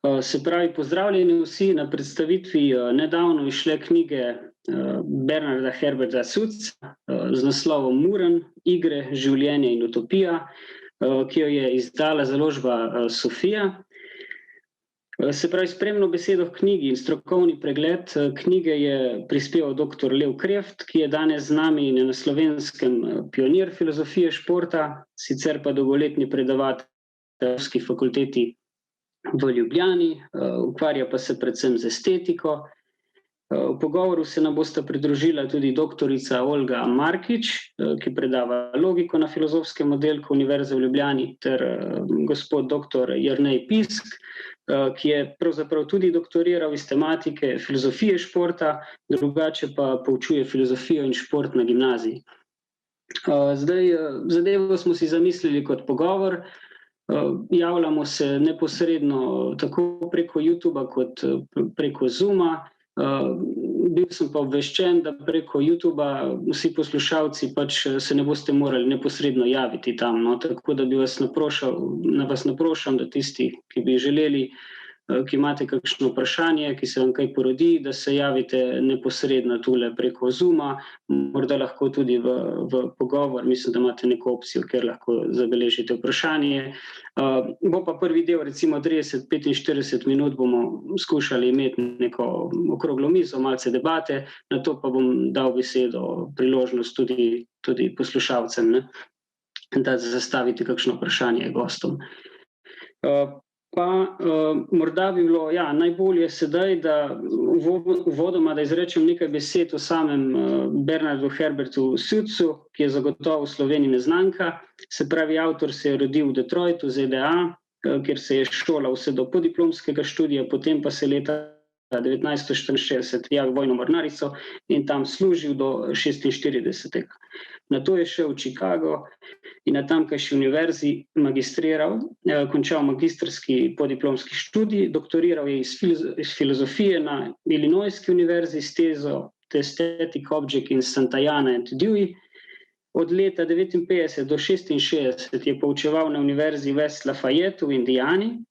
Se pravi, pozdravljeni vsi na predstavitvi nedavno izšle knjige Bernarda Herberta Sutzza z naslovom Muren, igre, življenje in utopija, ki jo je izdala založba Sofia. Se pravi, spremno besedo v knjigi in strokovni pregled knjige je prispeval dr. Lev Kreft, ki je danes z nami na Slovenskem pionir filozofije športa, sicer pa dolgoletni predavatelj na Filozofski fakulteti v Ljubljani, ukvarja pa se predvsem z estetiko. V pogovoru se nam bosta pridružila tudi doktorica Olga Markič, ki predava logiko na Filozofskem oddelku Univerze v Ljubljani, ter gospod dr. Jernej Pisk, ki je pravzaprav tudi doktoriral iz tematike filozofije športa, drugače pa poučuje filozofijo in šport na gimnaziji. Zdaj, zadevo smo si zamislili kot pogovor. Javljamo se neposredno tako preko YouTubea kot preko Zooma. Bil sem pa obveščen, da preko YouTubea vsi poslušalci pač se ne boste morali neposredno javiti tam, no, tako da bi vas naprošam, da tisti, ki bi želeli, ki imate kakšno vprašanje, ki se vam kaj porodi, da se javite neposredno tule preko Zooma, morda lahko tudi v pogovor, mislim, da imate neko opcijo, kjer lahko zabeležite vprašanje. Bo pa prvi del, recimo 30-45 minut bomo skušali imeti neko okroglo mizo, malce debate, nato pa bom dal besedo, priložnost tudi poslušalcem, ne, da zastavite kakšno vprašanje gostom. Pa morda bi bilo najbolje sedaj, da uvodoma da izrečem nekaj besed o samem Bernardu Herbertu Suzzu, ki je zagotovo v Sloveniji neznanka. Se pravi, avtor se je rodil v Detroitu, ZDA, kjer se je šolal vse do podiplomskega študija, potem pa se leta 1964 prijavil v vojno mornarico in tam služil do 1946. Nato je šel v Chicago in na tamkajšnji univerzi magistriral, končal magistrski podiplomski študij, doktoriral je iz filozofije na Illinoiski univerzi s tezo The Aesthetic Object in Santayana and Dewey. Od leta 1959 do 1966 je poučeval na univerzi West Lafayette v Indijani,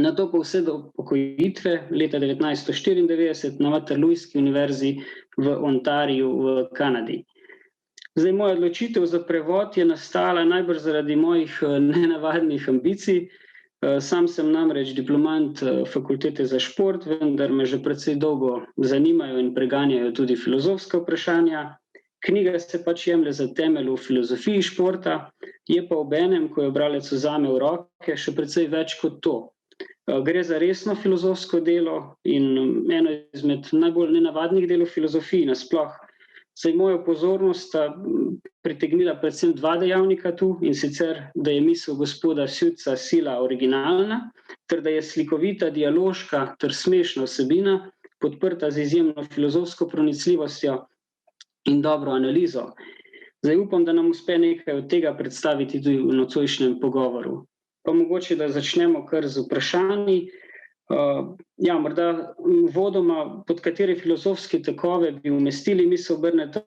nato pa vse do upokojitve leta 1994 na Waterloojski univerzi v Ontariju v Kanadi. Zdaj, moja odločitev za prevod je nastala najbrž zaradi mojih nenavadnih ambicij. Sam sem namreč diplomant fakultete za šport, vendar me že precej dolgo zanimajo in preganjajo tudi filozofska vprašanja. Knjiga se pač jemlje za temelj v filozofiji športa, je pa obenem, ko jo bralec vzame v roke, še precej več kot to. Gre za resno filozofsko delo in eno izmed najbolj nenavadnih delov filozofiji nasploh. Zdaj, mojo pozornost sta pritegnila predvsem dva dejavnika tu, in sicer, da je misel gospoda Suzza sila originalna, ter da je slikovita, dialoška ter smešna vsebina, podprta z izjemno filozofsko pronicljivostjo in dobro analizo. Zdaj, upam, da nam uspe nekaj od tega predstaviti tudi v nocojšnjem pogovoru. Pa mogoče, da začnemo kar z vprašanji. Morda vodoma, pod katere filozofske takove bi umestili misel Bernarda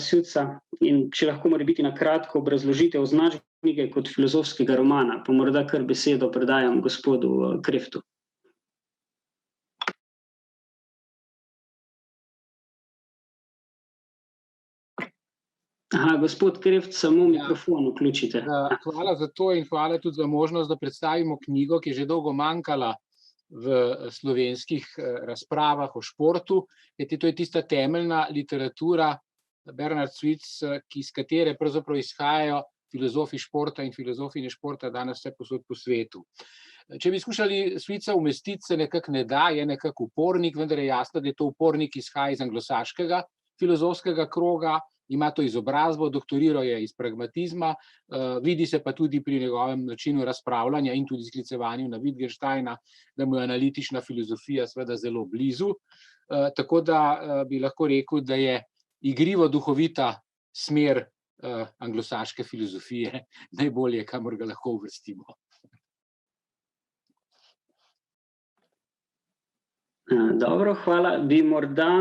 Suzza in če lahko mora biti na kratko obrazložite označbe knjige kot filozofskega romana, pa morda kar besedo predajam gospodu Kreftu. Gospod Kreft, samo mikrofon vključite. Hvala za to in hvala tudi za možnost, da predstavimo knjigo, ki je že dolgo manjkala v slovenskih razpravah o športu, kajti to je tista temeljna literatura Bernard Suzz, iz katere pravzaprav izhajajo filozofi športa in filozofinje športa danes vse povsod po svetu. Če bi skušali Suzza umestiti, se nekako ne da, je nekako upornik, vendar je jasno, da je to upornik, ki izhaja iz anglosaškega filozofskega kroga, ima to izobrazbo, doktoriral je iz pragmatizma, vidi se pa tudi pri njegovem načinu razpravljanja in tudi sklicevanju na Wittgensteina, da mu je analitična filozofija seveda zelo blizu, tako da bi lahko rekel, da je igrivo duhovita smer anglosaške filozofije najbolje, kamor ga lahko uvrstimo. Dobro, hvala. Bi morda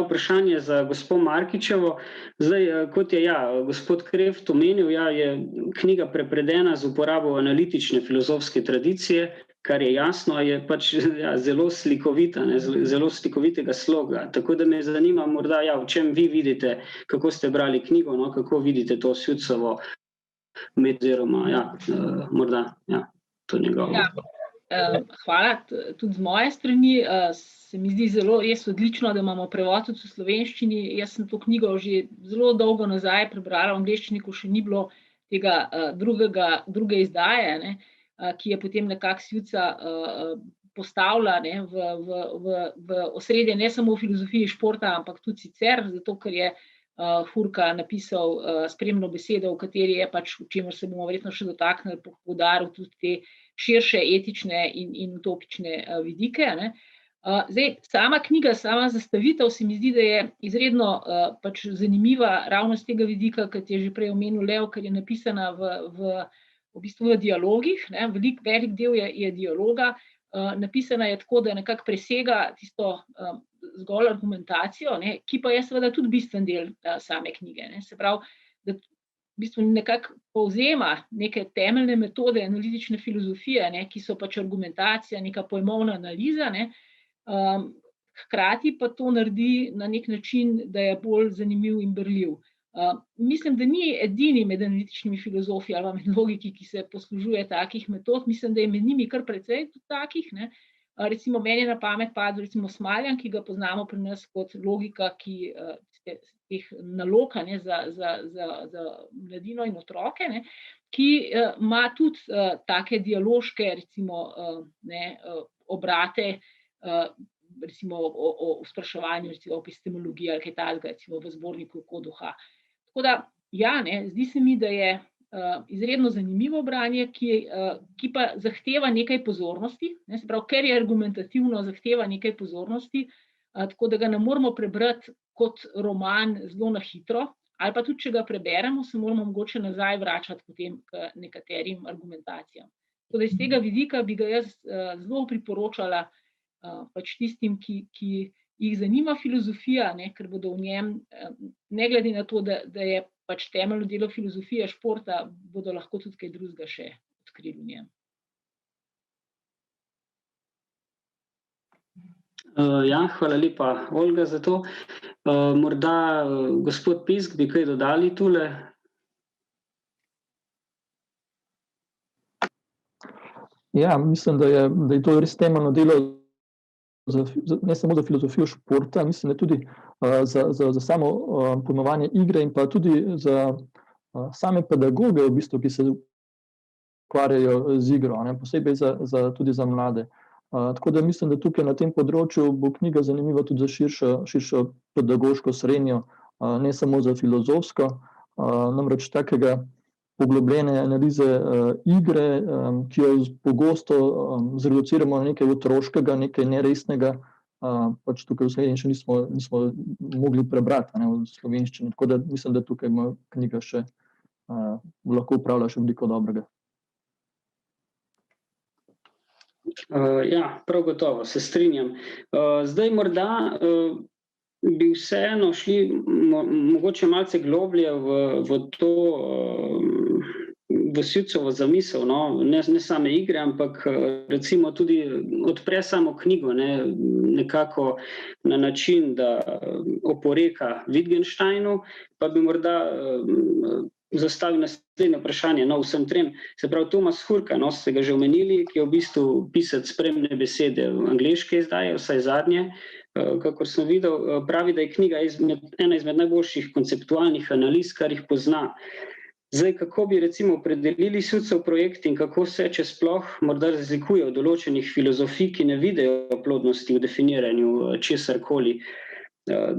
vprašanje za gospo Markičevo. Zdaj, kot je gospod Kreft omenil, je knjiga prepredena z uporabo analitične filozofske tradicije, kar je jasno, je pač zelo slikovita, zelo slikovitega sloga. Tako da me zanima morda, v čem vi vidite, kako ste brali knjigo, kako vidite to Suitsovo oziroma morda to njegovo. Hvala, tudi z moje strani. Se mi zdi res odlično, da imamo prevod v slovenščini. Jaz sem to knjigo že zelo dolgo nazaj prebrala v angleščini, ko še ni bilo tega druge izdaje, ki je potem nekako Suitsa postavila v osredje ne samo v filozofiji športa, ampak tudi sicer, zato ker je Furka napisal spremno besedo, v kateri je pač, o čemer se bomo verjetno še dotaknili, poudaril tudi te širše etične in utopične vidike. Zdaj, sama knjiga, sama zastavitev se mi zdi, da je izredno pač zanimiva ravno z tega vidika, kot je že prej omenil Leo, ker je napisana v bistvu v dialogih, velik del je dialoga, napisana je tako, da nekako presega tisto zgolj argumentacijo, ki pa je seveda tudi bistven del same knjige. Se pravi, da v bistvu nekako povzema neke temeljne metode analitične filozofije, ki so pač argumentacija, neka pojmovna analiza, hkrati pa to naredi na nek način, da je bolj zanimiv in berljiv. Mislim, da ni edini med analitičnimi filozofi ali med logiki, ki se poslužuje takih metod. Mislim, da je med njimi kar precej takih. Recimo meni je na pamet padel recimo Smaljan, ki ga poznamo pri nas kot logika, ki teh nalog za mladino in otroke, ki ima tudi take dialoške recimo obrate, recimo o spraševanju, recimo o epistemologiji ali kaj takega, recimo v zborniku Koduha. Tako da, zdi se mi, da je izredno zanimivo branje, ki pa zahteva nekaj pozornosti, se pravi, ker je argumentativno, zahteva nekaj pozornosti, tako da ga ne moramo prebrati kot roman zelo na hitro, ali pa tudi, če ga preberemo, se moramo mogoče nazaj vračati potem k nekaterim argumentacijam. Tako da iz tega vidika bi ga jaz zelo priporočala pač tistim, ki jih zanima filozofija, ker bodo v njem, ne glede na to, da je pač temeljno delo filozofije športa, bodo lahko tudi kaj drugega še odkrili v njem. Hvala lepa, Olga, za to. Morda gospod Pisk bi kaj dodali tule? Mislim, da je to res temeljno delo ne samo za filozofijo športa, mislim, da tudi za samo pojmovanje igre in pa tudi za same pedagoge, v bistvu, ki se ukvarjajo z igro, posebej tudi za mlade. Tako da mislim, da tukaj na tem področju bo knjiga zanimiva tudi za širšo pedagoško srenjo, ne samo za filozofsko, namreč takega poglobljene analize igre, ki jo pogosto zreduciramo na nekaj otroškega, nekaj neresnega, pač tukaj v slovenščini nismo mogli prebrati v slovenščini. Tako da mislim, da tukaj ima knjiga še lahko upravlja še veliko dobrega. Prav gotovo, se strinjam. Zdaj morda bi vseeno šli mogoče malce globlje v to, v Suitsovo zamisel, ne same igre, ampak recimo tudi odpre samo knjigo, nekako na način, da oporeka Wittgensteinu, pa bi morda zastavil naslednje vprašanje vsem trem. Se pravi, Thomas Furka, ste ga že omenili, ki je v bistvu pisec spremne besede v angleške izdaje, vsaj zadnje, kakor sem videl, pravi, da je knjiga ena izmed najboljših konceptualnih analiz, kar jih pozna. Zdaj, kako bi recimo opredelili Suitsov projekt in kako se, če sploh, morda razlikuje od določenih filozofij, ki ne vidijo plodnosti v definiranju česarkoli,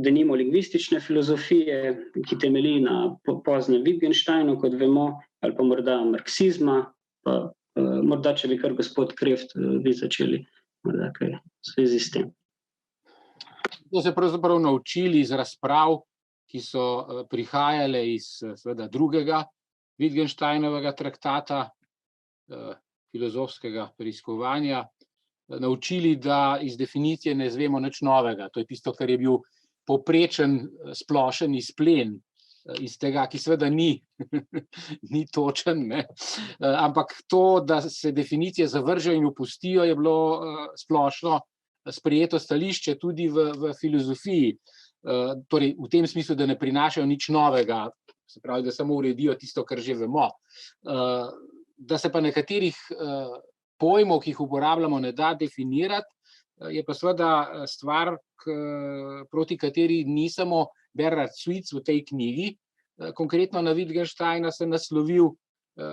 denimo lingvistične filozofije, ki temelji na poznem Wittgensteinu, kot vemo, ali pa morda marksizma, pa morda, če bi kar gospod Kreft vi začeli, morda kaj v zvezi s tem. To se pravzaprav naučili iz razprav, ki so prihajale iz seveda drugega Wittgensteinovega traktata, filozofskega preiskovanja, naučili, da iz definicije ne izvemo nič novega. To je tisto, kar je bil poprečen splošen izplen iz tega, ki seveda ni točen, ne. Ampak to, da se definicije zavržejo in opustijo, je bilo splošno sprejeto stališče tudi v filozofiji. Torej v tem smislu, da ne prinašajo nič novega, se pravi, da samo uredijo tisto, kar že vemo. Da se pa nekaterih pojmov, ki jih uporabljamo, ne da definirati, je pa seveda stvar, proti kateri ni samo Bernard Suitz v tej knjigi, konkretno na Wittgensteina se naslovil,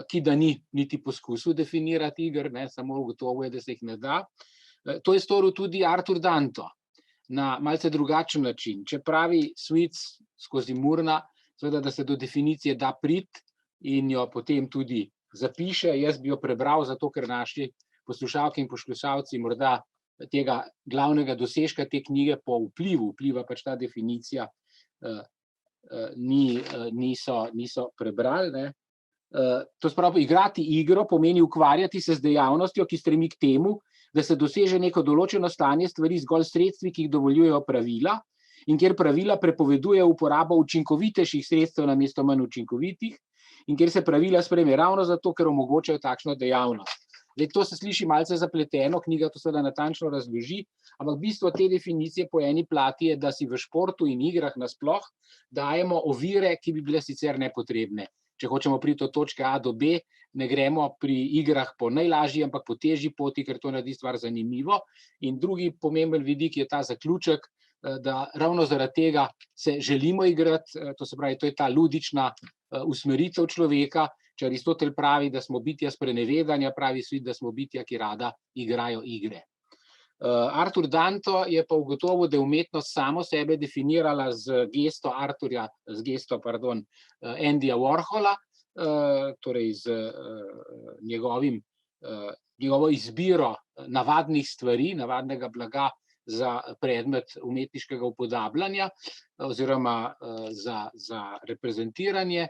ki da ni niti poskusil definirati iger, ne, samo ugotovil je, da se jih ne da. To je storil tudi Arthur Danto na malce drugačen način. Če pravi Suitz skozi Murna, seveda, da se do definicije da priti in jo potem tudi zapiše, jaz bi jo prebral, zato ker naši poslušalke in poslušalci morda tega glavnega dosežka te knjige po vpliva pač ta definicija niso prebrali, ne. To se pravi, igrati igro pomeni ukvarjati se z dejavnostjo, ki stremi k temu, da se doseže neko določeno stanje stvari zgolj sredstvi, ki jih dovoljujejo pravila, in kjer pravila prepoveduje uporabo učinkovitejših sredstev namesto manj učinkovitih, in kjer se pravila sprejme ravno zato, ker omogočajo takšno dejavnost. Zdaj, to se sliši malce zapleteno, knjiga to seveda natančno razloži, ampak bistvo te definicije po eni plati je, da si v športu in igrah nasploh dajemo ovire, ki bi bile sicer nepotrebne. Če hočemo priti od točke A do B, ne gremo pri igrah po najlažji, ampak po težji poti, ker to naredi stvar zanimivo. In drugi pomemben vidik je ta zaključek, da ravno zaradi tega se želimo igrati, to se pravi, to je ta ludična usmeritev človeka. Če Aristotel pravi, da smo bitja sprenevedanja, pravi Suitz, da smo bitja, ki rada igrajo igre. Arthur Danto je pa ugotovil, da je umetnost samo sebe definirala z gesto Andyja Warhola, torej z njegovo izbiro navadnih stvari, navadnega blaga za predmet umetniškega upodabljanja oziroma za reprezentiranje.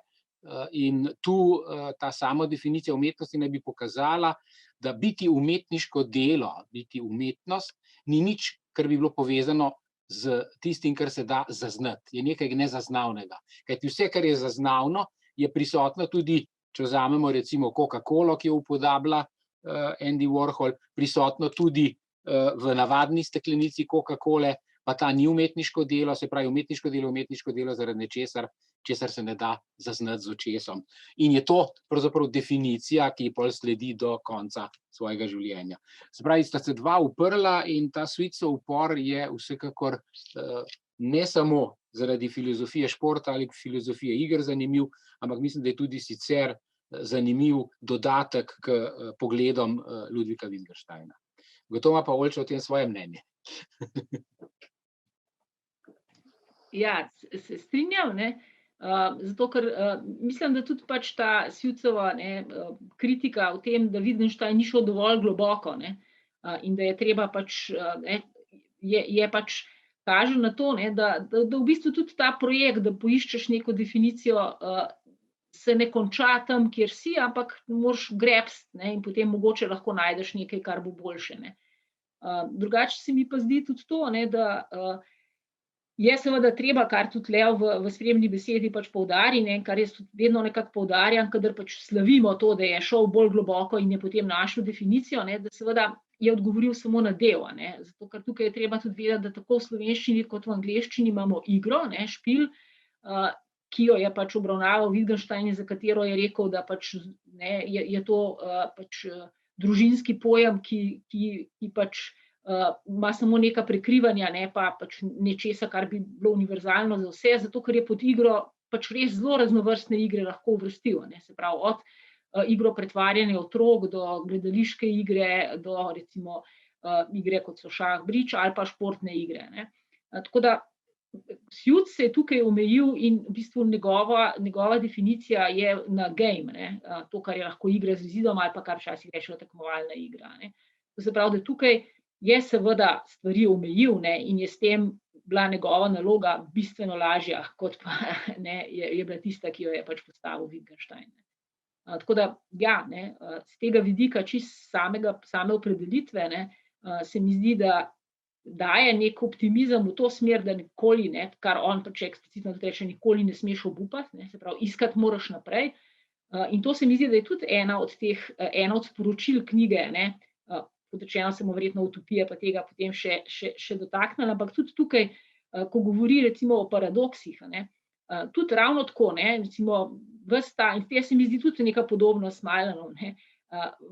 In tu ta sama definicija umetnosti naj bi pokazala, da biti umetniško delo, biti umetnost, ni nič, kar bi bilo povezano z tistim, kar se da zaznati. Je nekaj nezaznavnega. Kajti vse, kar je zaznavno, je prisotno tudi, če vzamemo recimo Coca-Colo, ki jo upodablja Andy Warhol, prisotno tudi v navadni steklenici Coca-Cole, pa ta ni umetniško delo, se pravi umetniško delo zaradi nečesar, česar se ne da zaznati z očesom. In je to pravzaprav definicija, ki pol sledi do konca svojega življenja. Se pravi, sta se dva uprla in ta Suitzov upor je vsekakor ne samo zaradi filozofije športa ali filozofije iger zanimiv, ampak mislim, da je tudi sicer zanimiv dodatek k pogledom Ludvika Wittgensteina. Gotovo pa Olča o tem svoje mnenje. Ja, se strinjam, ne. Zato, ker mislim, da tudi pač ta Suitzova kritika o tem, da Wittgenstein ni šel dovolj globoko, ne, in da je treba pač, je pač kaže na to, ne, da v bistvu tudi ta projekt, da poiščeš neko definicijo, se ne konča tam, kjer si, ampak moraš grebsti, ne, in potem mogoče lahko najdeš nekaj, kar bo boljše, ne. Drugače se mi pa zdi tudi to, ne, da je seveda treba, kar tudi Lev v spremni besedi pač poudari, ne, kar jaz tudi vedno nekako poudarjam, kadar pač slavimo to, da je šel bolj globoko in je potem našel definicijo, ne, da seveda je odgovoril samo na del, ne, zato ker tukaj je treba tudi vedeti, da tako v slovenščini kot v angleščini imamo igro, ne, špil, ki jo je pač obravnaval Wittgenstein, za katero je rekel, da pač, ne, je to pač družinski pojem, ki pač ima samo neka prekrivanja, ne pa pač nečesa, kar bi bilo univerzalno za vse, zato ker je pod igro pač res zelo raznovrstne igre lahko uvrstil, ne, se pravi od igro pretvarjanja otrok do gledališke igre, do recimo igre, kot so šah, brič ali pa športne igre, ne. Tako da Suitz se je tukaj omejil in v bistvu njegova definicija je na game, ne, to, kar je lahko igra z izidom ali pa kar včasih rečejo tekmovalna igra, ne. To se pravi, da tukaj je seveda stvari omejil, ne, in je s tem bila njegova naloga bistveno lažja, kot pa ne, je bila tista, ki jo je pač postavil Wittgenstein. Tako da, ja, ne, z tega vidika čisto same opredelitve, ne, se mi zdi, da daje nek optimizem v to smer, da nikoli, ne, kar on pač eksplicitno reče, nikoli ne smeš obupati, ne, se pravi, iskati moraš naprej. In to se mi zdi, da je tudi ena od sporočil knjige, ne, kot rečeno, se bomo verjetno utopije pa tega potem še dotaknili, ampak tudi tukaj, ko govori recimo o paradoksih, ne, tudi ravno tako, ne, recimo ves ta, in te se mi zdi tudi neka podobnost s Smajlanom, ne,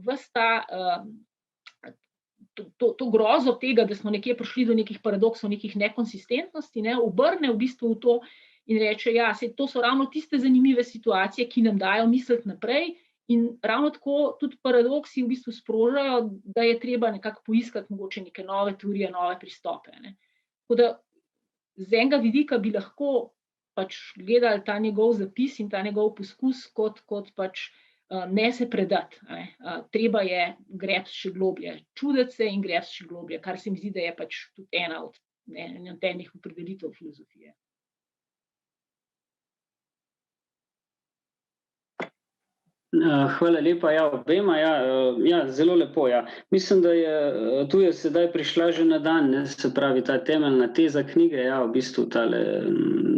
ves ta to grozo tega, da smo nekje prišli do nekih paradoksov, nekih nekonsistentnosti, ne, obrne v bistvu v to in reče, ja, to so ravno tiste zanimive situacije, ki nam dajo misliti naprej, in ravno tako tudi paradoksi v bistvu sprožajo, da je treba nekako poiskati mogoče neke nove teorije, nove pristope, ne. Tako da z enega vidika bi lahko pač gledali ta njegov zapis in ta njegov poskus kot pač ne se predati, ne. Treba je greti še globlje, čuditi se in greti še globlje, kar se mi zdi, da je pač tudi ena od temeljnih opredelitev filozofije. Hvala lepa, ja, obema, ja, zelo lepo, ja. Mislim, da tu je sedaj prišla že na dan, ne, se pravi ta temeljna teza knjige, ja, v bistvu tale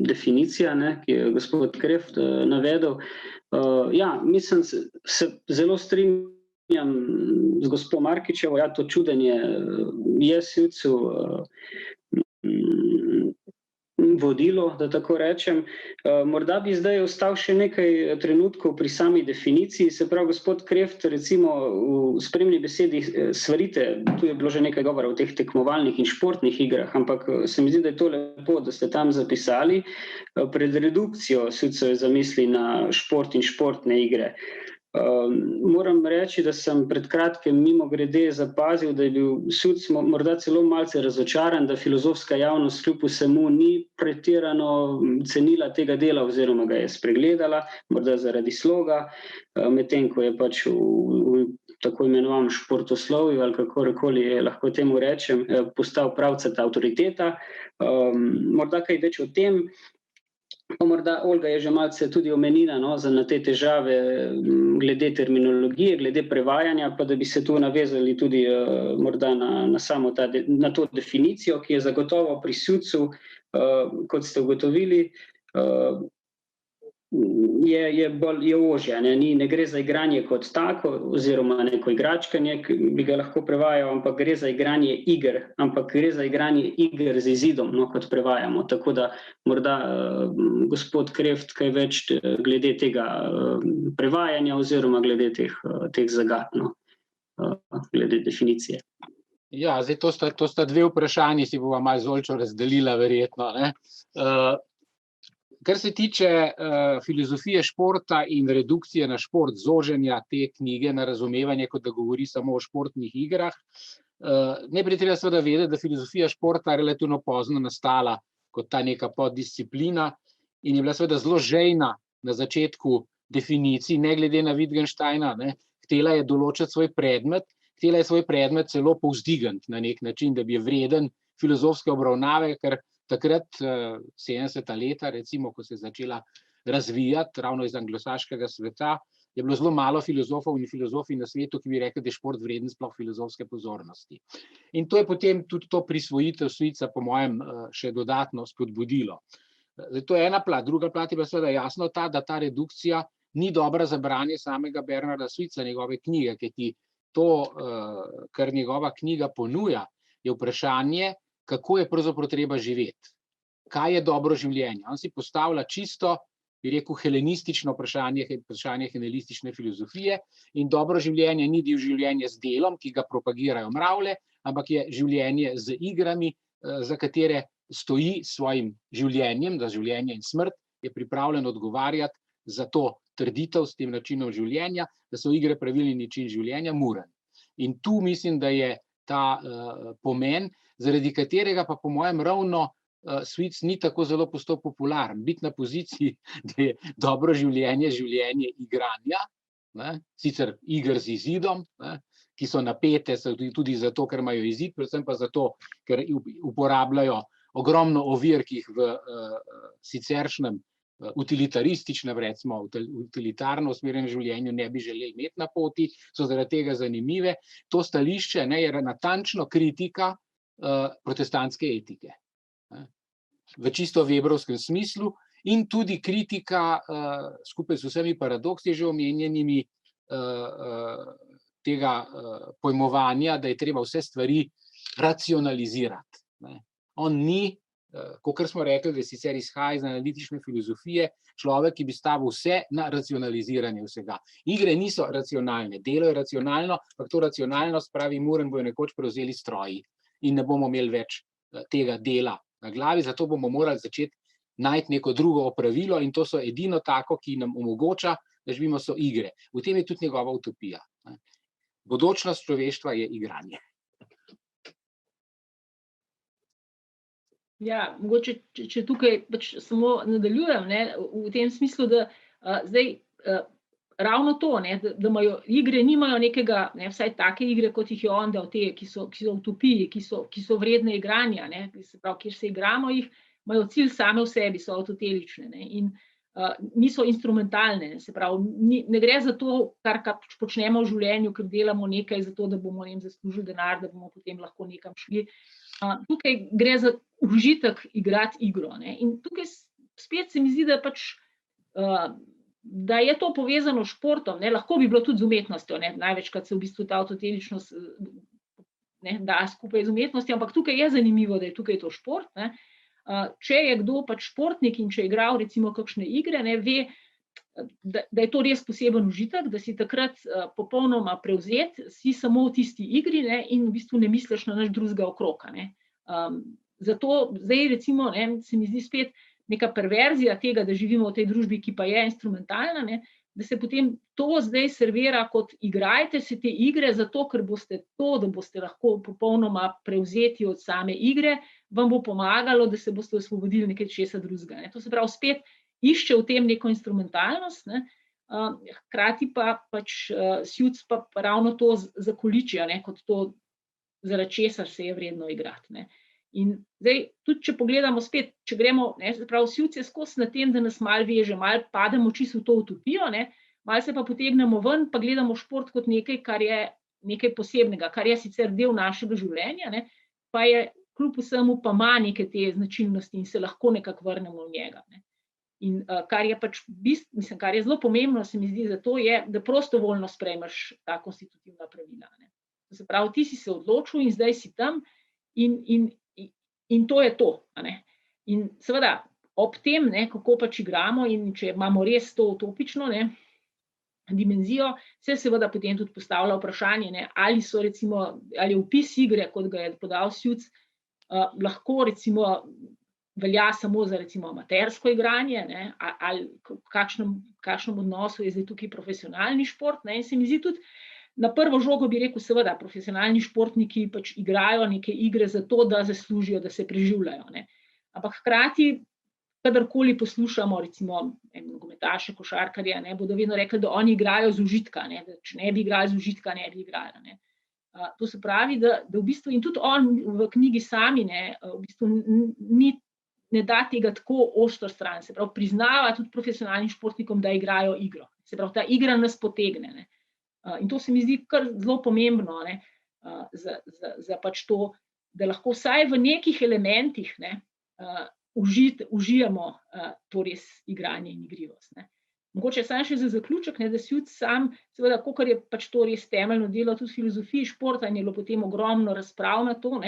definicija, ne, ki je gospod Kreft navedel. Ja, mislim, se zelo strinjam z gospo Markičevo, ja, to čudenje je Svitcu vodilo, da tako rečem. Morda bi zdaj ostal še nekaj trenutkov pri sami definiciji, se pravi, gospod Kreft, recimo v spremni besedi svarite, tu je bilo že nekaj govora o teh tekmovalnih in športnih igrah, ampak se mi zdi, da je to lepo, da ste tam zapisali, pred redukcijo Svitcove zamisli na šport in športne igre. Moram reči, da sem pred kratkim mimogrede zapazil, da je bil Svitc morda celo malce razočaran, da filozofska javnost kljub vsemu ni pretirano cenila tega dela oziroma ga je spregledala, morda zaradi sloga, medtem ko je pač v tako imenovanem športoslovju, ali kakorkoli lahko temu rečem, postal pravcata avtoriteta. Morda kaj več o tem. Pa morda Olga je že malce tudi omenila, no, na te težave glede terminologije, glede prevajanja, pa da bi se tu navezali tudi morda na to definicijo, ki je zagotovo pri Svitcu, kot ste ugotovili, je ožja, ne gre za igranje kot tako, oziroma neko igračkanje, ki bi ga lahko prevajal, ampak gre za igranje iger, ampak gre za igranje iger z izidom, no, kot prevajamo. Tako da morda gospod Kreft kaj več glede tega prevajanja oziroma glede teh zagat, no, glede definicije. Ja, zdaj to sta dve vprašanji, si bova malo Zolčo razdelila verjetno, ne. Kar se tiče filozofije športa in redukcije na šport, zoženja te knjige na razumevanje, kot da govori samo o športnih igrah, najprej treba seveda vedeti, da filozofija športa relativno pozno nastala kot ta neka poddisciplina in je bila seveda zelo žejna na začetku definicij, ne glede na Wittgensteina, ne. Htela je določiti svoj predmet, htela je svoj predmet celo povzdigniti na nek način, da bi je vreden filozofske obravnave, ker takrat, 70. leta, recimo, ko se je začela razvijati ravno iz anglosaškega sveta, je bilo zelo malo filozofov in filozofinj na svetu, ki bi rekli, da je šport vreden sploh filozofske pozornosti. In to je potem tudi to prisvojitev Svitca, po mojem, še dodatno spodbudilo. To je ena plat, druga plat je pa seveda jasno ta, da ta redukcija ni dobra za branje samega Bernarda Svitca, njegove knjige, kajti to, kar njegova knjiga ponuja, je vprašanje, kako je pravzaprav treba živeti, kaj je dobro življenje. On si postavlja čisto, bi rekel, helenistično vprašanje helenistične filozofije in dobro življenje ni del življenja z delom, ki ga propagirajo mravlje, ampak je življenje z igrami, za katere stoji svojim življenjem, da življenje in smrt je pripravljen odgovarjati za to trditev s tem načinom življenja, da so igre pravilni način življenja, muren. In tu mislim, da je ta pomen, zaradi katerega pa po mojem ravno Svitc ni tako zelo postal popularen. Biti na poziciji, da je dobro življenje življenje igranja, ne, sicer iger z izidom, ne, ki so napete tudi zato, ker imajo izid, predvsem pa zato, ker uporabljajo ogromno ovir, ki jih v siceršnjem utilitarističnem, recimo utilitarno usmerjenem življenju ne bi želeli imeti na poti, so zaradi tega zanimive. To stališče, ne, je natančno kritika protestantske etike. V čisto Weberovskem smislu in tudi kritika skupaj s vsemi paradoksi že omenjenimi tega pojmovanja, da je treba vse stvari racionalizirati. On ni, kakor smo rekli, da sicer izhaja iz analitične filozofije, človek, ki bi stavil vse na racionaliziranje vsega. Igre niso racionalne, delo je racionalno, ampak to racionalnost, pravi Muren, bojo nekoč prevzeli stroji in ne bomo imeli več tega dela na glavi, zato bomo morali začeti najti neko drugo opravilo in to so edino tako, ki nam omogoča, da živimo, so igre. V tem je tudi njegova utopija. Bodočnost človeštva je igranje. Ja, mogoče, če tukaj pač samo nadaljujem, v tem smislu, da zdaj ravno to, da imajo igre, nimajo nekega, vsaj take igre, kot jih je on dal, te, ki so utopiji, ki so vredne igranja, se pravi, kjer se igramo jih, imajo cilj same v sebi, so avtotelične in niso instrumentalne, se pravi, ne gre za to, kar počnemo v življenju, ker delamo nekaj za to, da bomo zaslužili denar, da bomo potem lahko nekam šli. Tukaj gre za užitek igrati igro. In tukaj spet se mi zdi, da pač da je to povezano s športom, lahko bi bilo tudi z umetnostjo, največkrat se v bistvu ta avtoteličnost da skupaj z umetnostjo, ampak tukaj je zanimivo, da je tukaj to šport. Če je kdo pač športnik in če je igral recimo kakšne igre, ve, da je to res poseben užitek, da si takrat popolnoma prevzet, si samo v tisti igri in v bistvu ne misliš na nič drugega okrog. Zato zdaj recimo se mi zdi spet neka perverzija tega, da živimo v tej družbi, ki pa je instrumentalna, da se potem to zdaj servira kot igrajte se te igre, zato ker boste to, da boste lahko popolnoma prevzeti od same igre, vam bo pomagalo, da se boste osvobodili nekaj česa drugega. To se pravi, spet išče v tem neko instrumentalnost, hkrati pa pač Suits pa ravno to zakoliči, kot to, zaradi česar se je vredno igrati. In zdaj, tudi če pogledamo spet, če gremo, se pravi, Suits je skozi na tem, da nas malo veže, malo pademo čisto v to utopijo, malo se pa potegnemo ven, pa gledamo šport kot nekaj, kar je nekaj posebnega, kar je sicer del našega življenja, pa je kljub vsemu pa ima neke te značilnosti in se lahko nekako vrnemo v njega. In kar je pač mislim, kar je zelo pomembno, se mi zdi, za to je, da prostovoljno sprejmeš ta konstitutivna pravila. To se pravi, ti si se odločil in zdaj si tam in to je to. In seveda, ob tem, kako pač igramo in če imamo res to utopično dimenzijo, se seveda potem tudi postavlja vprašanje, ali so recimo, ali opis igre, kot ga je podal Suits, lahko recimo velja samo za recimo amatersko igranje, ali v kakšnem odnosu je zdaj tukaj profesionalni šport. In se mi zdi tudi, na prvo žogo bi rekel, seveda, profesionalni športniki pač igrajo neke igre za to, da zaslužijo, da se preživljajo. Ampak hkrati, kadarkoli poslušamo, recimo nogometaše, košarkarje, bodo vedno rekli, da oni igrajo z užitka, da če ne bi igrali z užitka, ne bi igrali. To se pravi, da v bistvu, in tudi on v knjigi sami, v bistvu ne da tega tako ostro stran, se pravi, priznava tudi profesionalnim športnikom, da igrajo igro. Se pravi, ta igra nas potegne. In to se mi zdi kar zelo pomembno za pač to, da lahko vsaj v nekih elementih užijamo to res igranje in igrivost. Mogoče samo še za zaključek, da Suits sam, seveda, kakor je pač to res temeljno delo tudi v filozofiji športa in je bilo potem ogromno razprav na to,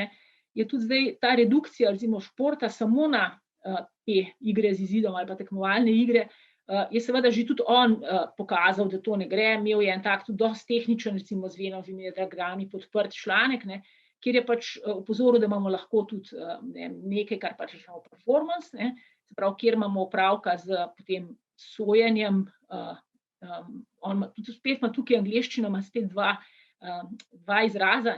je tudi zdaj ta redukcija recimo športa samo na te igre z izidom ali pa tekmovalne igre, je seveda že tudi on pokazal, da to ne gre. Imel je en tak tudi dosti tehničen, recimo z Venovimi diagrami podprt članek, kjer je pač opozoril, da imamo lahko tudi nekaj, kar pač rečemo performance, se pravi, kjer imamo opravka z potem sojenjem, tudi spet ima tukaj angleščina, ima spet dva izraza,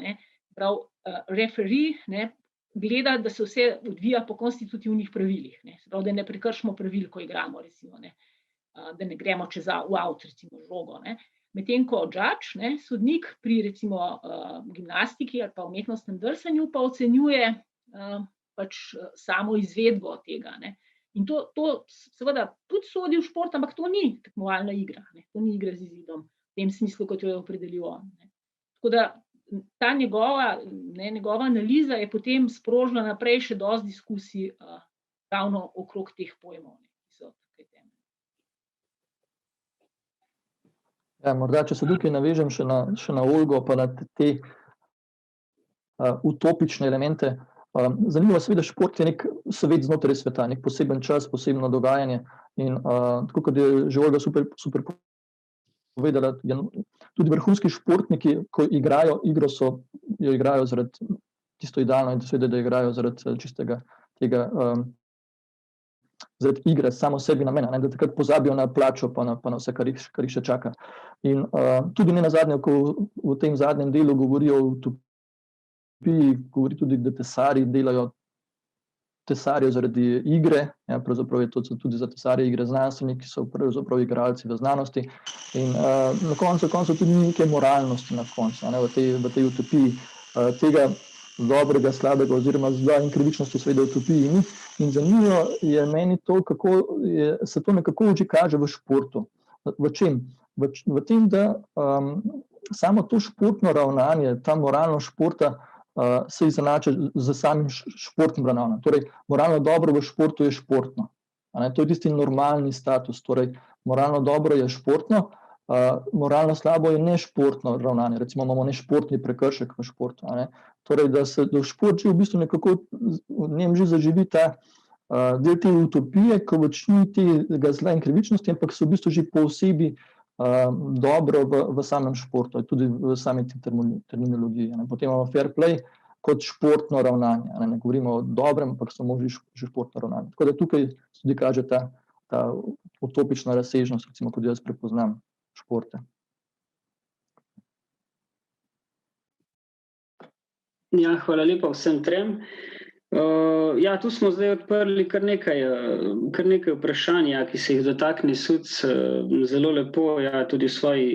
prav referee, gleda, da se vse odvija po konstitutivnih pravilih, se pravi, da ne prekršimo pravil, ko igramo, recimo, da ne gremo čez out, recimo, žogo. Medtem ko judge, sodnik pri recimo gimnastiki ali pa umetnostnem drsanju pa ocenjuje pač samo izvedbo tega. In to seveda tudi sodi v šport, ampak to ni tekmovalna igra, to ni igra z izidom, v tem smislu, kot jo je opredelil on. Tako da ta njegova analiza je potem sprožila naprej še dosti diskusij ravno okrog teh pojmov, ki so tukaj temeljni. Ja, morda, če se tukaj navežem še na Olgo, pa na te utopične elemente. Zanimivo, seveda šport je nek svet znotraj sveta, nek poseben čas, posebno dogajanje in tako kot je že Olga super povedala, tudi vrhunski športniki, ko igrajo igro, jo igrajo zaradi tisto idealno in seveda, da igrajo zaradi čistega tega, zaradi igre, samo sebi namena, da takrat pozabijo na plačo, pa na vse, kar jih še čaka. In tudi ne nazadnje, ko v tem zadnjem delu govorijo o utopiji, govori tudi, da tesarji delajo tesarjev zaradi igre, ja, pravzaprav je to tudi za tesarje igre znanstveniki, ki so pravzaprav igralci v znanosti. In na koncu tudi nekaj moralnosti na koncu, v tej utopiji tega dobrega, slabega oziroma zla in krivičnosti seveda v utopiji ni. In zanimivo je meni to, kako se to nekako že kaže v športu. V čem? V tem, da samo to športno ravnanje, ta moralnost športa se izenača z samim športnim ravnanjem. Torej, moralno dobro v športu je športno. To je tisti normalni status. Torej, moralno dobro je športno, moralno slabo je nešportno ravnanje. Recimo imamo nešportni prekršek v športu. Torej, da v šport že v bistvu nekako v njem že zaživi ta del te utopije, ko več ni tega zla in krivičnosti, ampak so v bistvu že posebej dobro v samem športu, tudi v sami terminologiji. Potem imamo fair play kot športno ravnanje. Ne govorimo o dobrem, ampak samo že športno ravnanje. Tako da tukaj tudi kaže ta utopična razsežnost, recimo, kot jaz prepoznam športe. Ja, hvala lepa vsem trem. Ja, tu smo zdaj odprli kar nekaj vprašanj, ki se jih dotakne Suc zelo lepo, tudi v svoji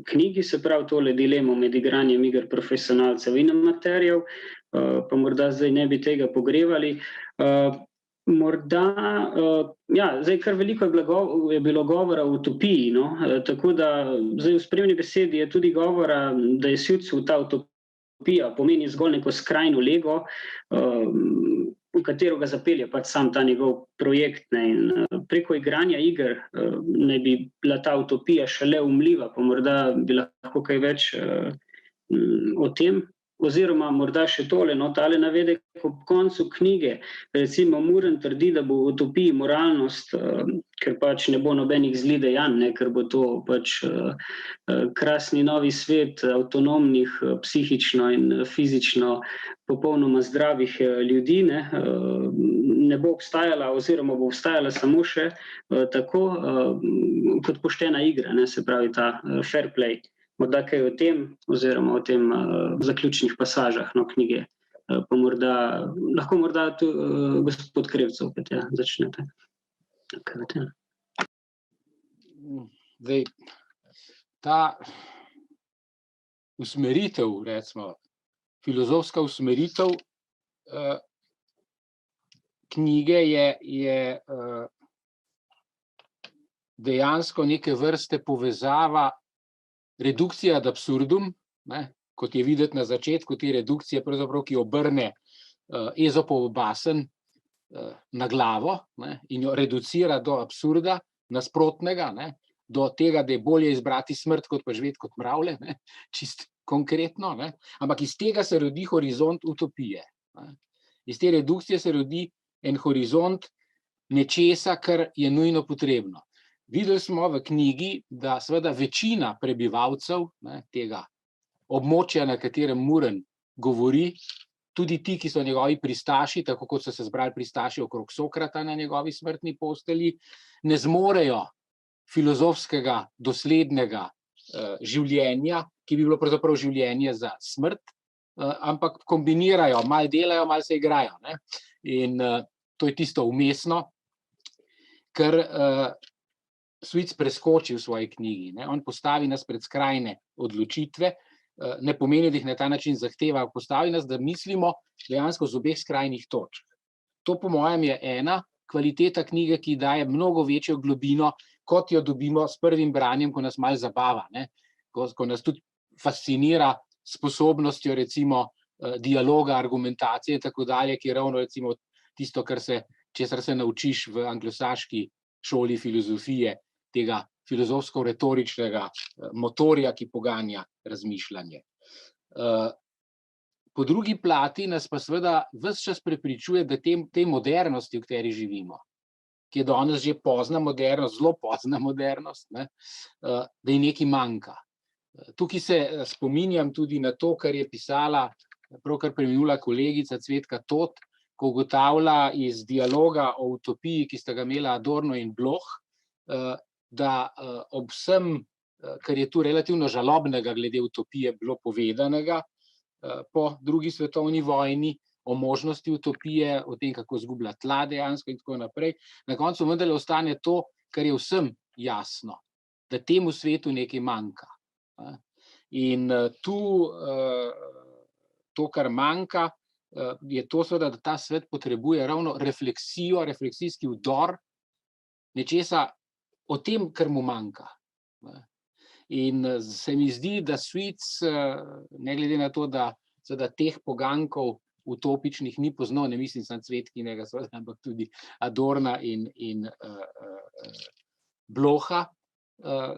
knjigi, se pravi tole dilemo med igranjem iger profesionalcev in amaterjev, pa morda zdaj ne bi tega pogrevali. Morda, zdaj kar veliko je bilo govora o utopiji, tako da zdaj v spremni besedi je tudi govora, da je Suc ta utopija pomeni zgolj neko skrajno lego, v katero ga zapelje pač sam ta njegov projekt. In preko igranja iger ne bi bila ta utopija šele umljiva, pa morda bi lahko kaj več o tem. Oziroma morda še tole, tale navedek ob koncu knjige, recimo Muren trdi, da bo v utopiji moralnost, ker pač ne bo nobenih zlih dejanj, ker bo to pač krasni novi svet avtonomnih, psihično in fizično popolnoma zdravih ljudi, ne bo obstajala oziroma bo obstajala samo še tako kot poštena igra, se pravi ta fair play. Morda kaj o tem, oziroma o tem zaključnih pasažah knjige, pa lahko morda tudi gospod Krevcev, opet začnete. Zdaj, ta usmeritev, recimo, filozofska usmeritev knjige je dejansko neke vrste povezava redukcija ad absurdum, kot je videti na začetku te redukcije, pravzaprav, ki obrne Ezopov basen na glavo in jo reducira do absurda, nasprotnega, do tega, da je bolje izbrati smrt, kot pa živeti kot mravlje, čisto konkretno. Ampak iz tega se rodi horizont utopije. Iz te redukcije se rodi en horizont nečesa, kar je nujno potrebno. Videli smo v knjigi, da seveda večina prebivalcev tega območja, na katerem Muren govori, tudi ti, ki so njegovi pristaši, tako kot so se zbrali pristaši okrog Sokrata na njegovi smrtni postelji, ne zmorejo filozofskega, doslednega življenja, ki bi bilo pravzaprav življenje za smrt, ampak kombinirajo, malo delajo, malo se igrajo. In to je tisto vmesno, kar Suc preskoči v svoji knjigi. On postavi nas pred skrajne odločitve, ne pomeni, da jih na ta način zahteva, postavi nas, da mislimo dejansko z obeh skrajnih točk. To, po mojem, je ena kvaliteta knjige, ki daje mnogo večjo globino, kot jo dobimo s prvim branjem, ko nas malo zabava, ko nas tudi fascinira sposobnostjo recimo dialoga, argumentacije in tako dalje, ki je ravno recimo tisto, česar se naučiš v anglosaški šoli filozofije, tega filozofsko-retoričnega motorja, ki poganja razmišljanje. Po drugi plati nas pa seveda ves čas prepričuje, da tej modernosti, v kateri živimo, ki je danes že pozna modernost, zelo pozna modernost, da ji nekaj manjka. Tukaj se spominjam tudi na to, kar je pisala pravkar preminula kolegica Cvetka Tot, ko ugotavlja iz dialoga o utopiji, ki sta ga imela Adorno in Bloch, da ob vsem, kar je tu relativno žalobnega glede utopije bilo povedanega po drugi svetovni vojni, o možnosti utopije, o tem, kako izgublja tla dejansko in tako naprej, na koncu vendarle ostane to, kar je vsem jasno, da temu svetu nekaj manjka. In tu to, kar manjka, je to seveda, da ta svet potrebuje ravno refleksijo, refleksijski vdor nečesa o tem, kar mu manjka. In se mi zdi, da Suic, ne glede na to, da teh pogankov utopičnih ni poznal, ne mislim samo Cvetkinega, ampak tudi Adorna in Blocha,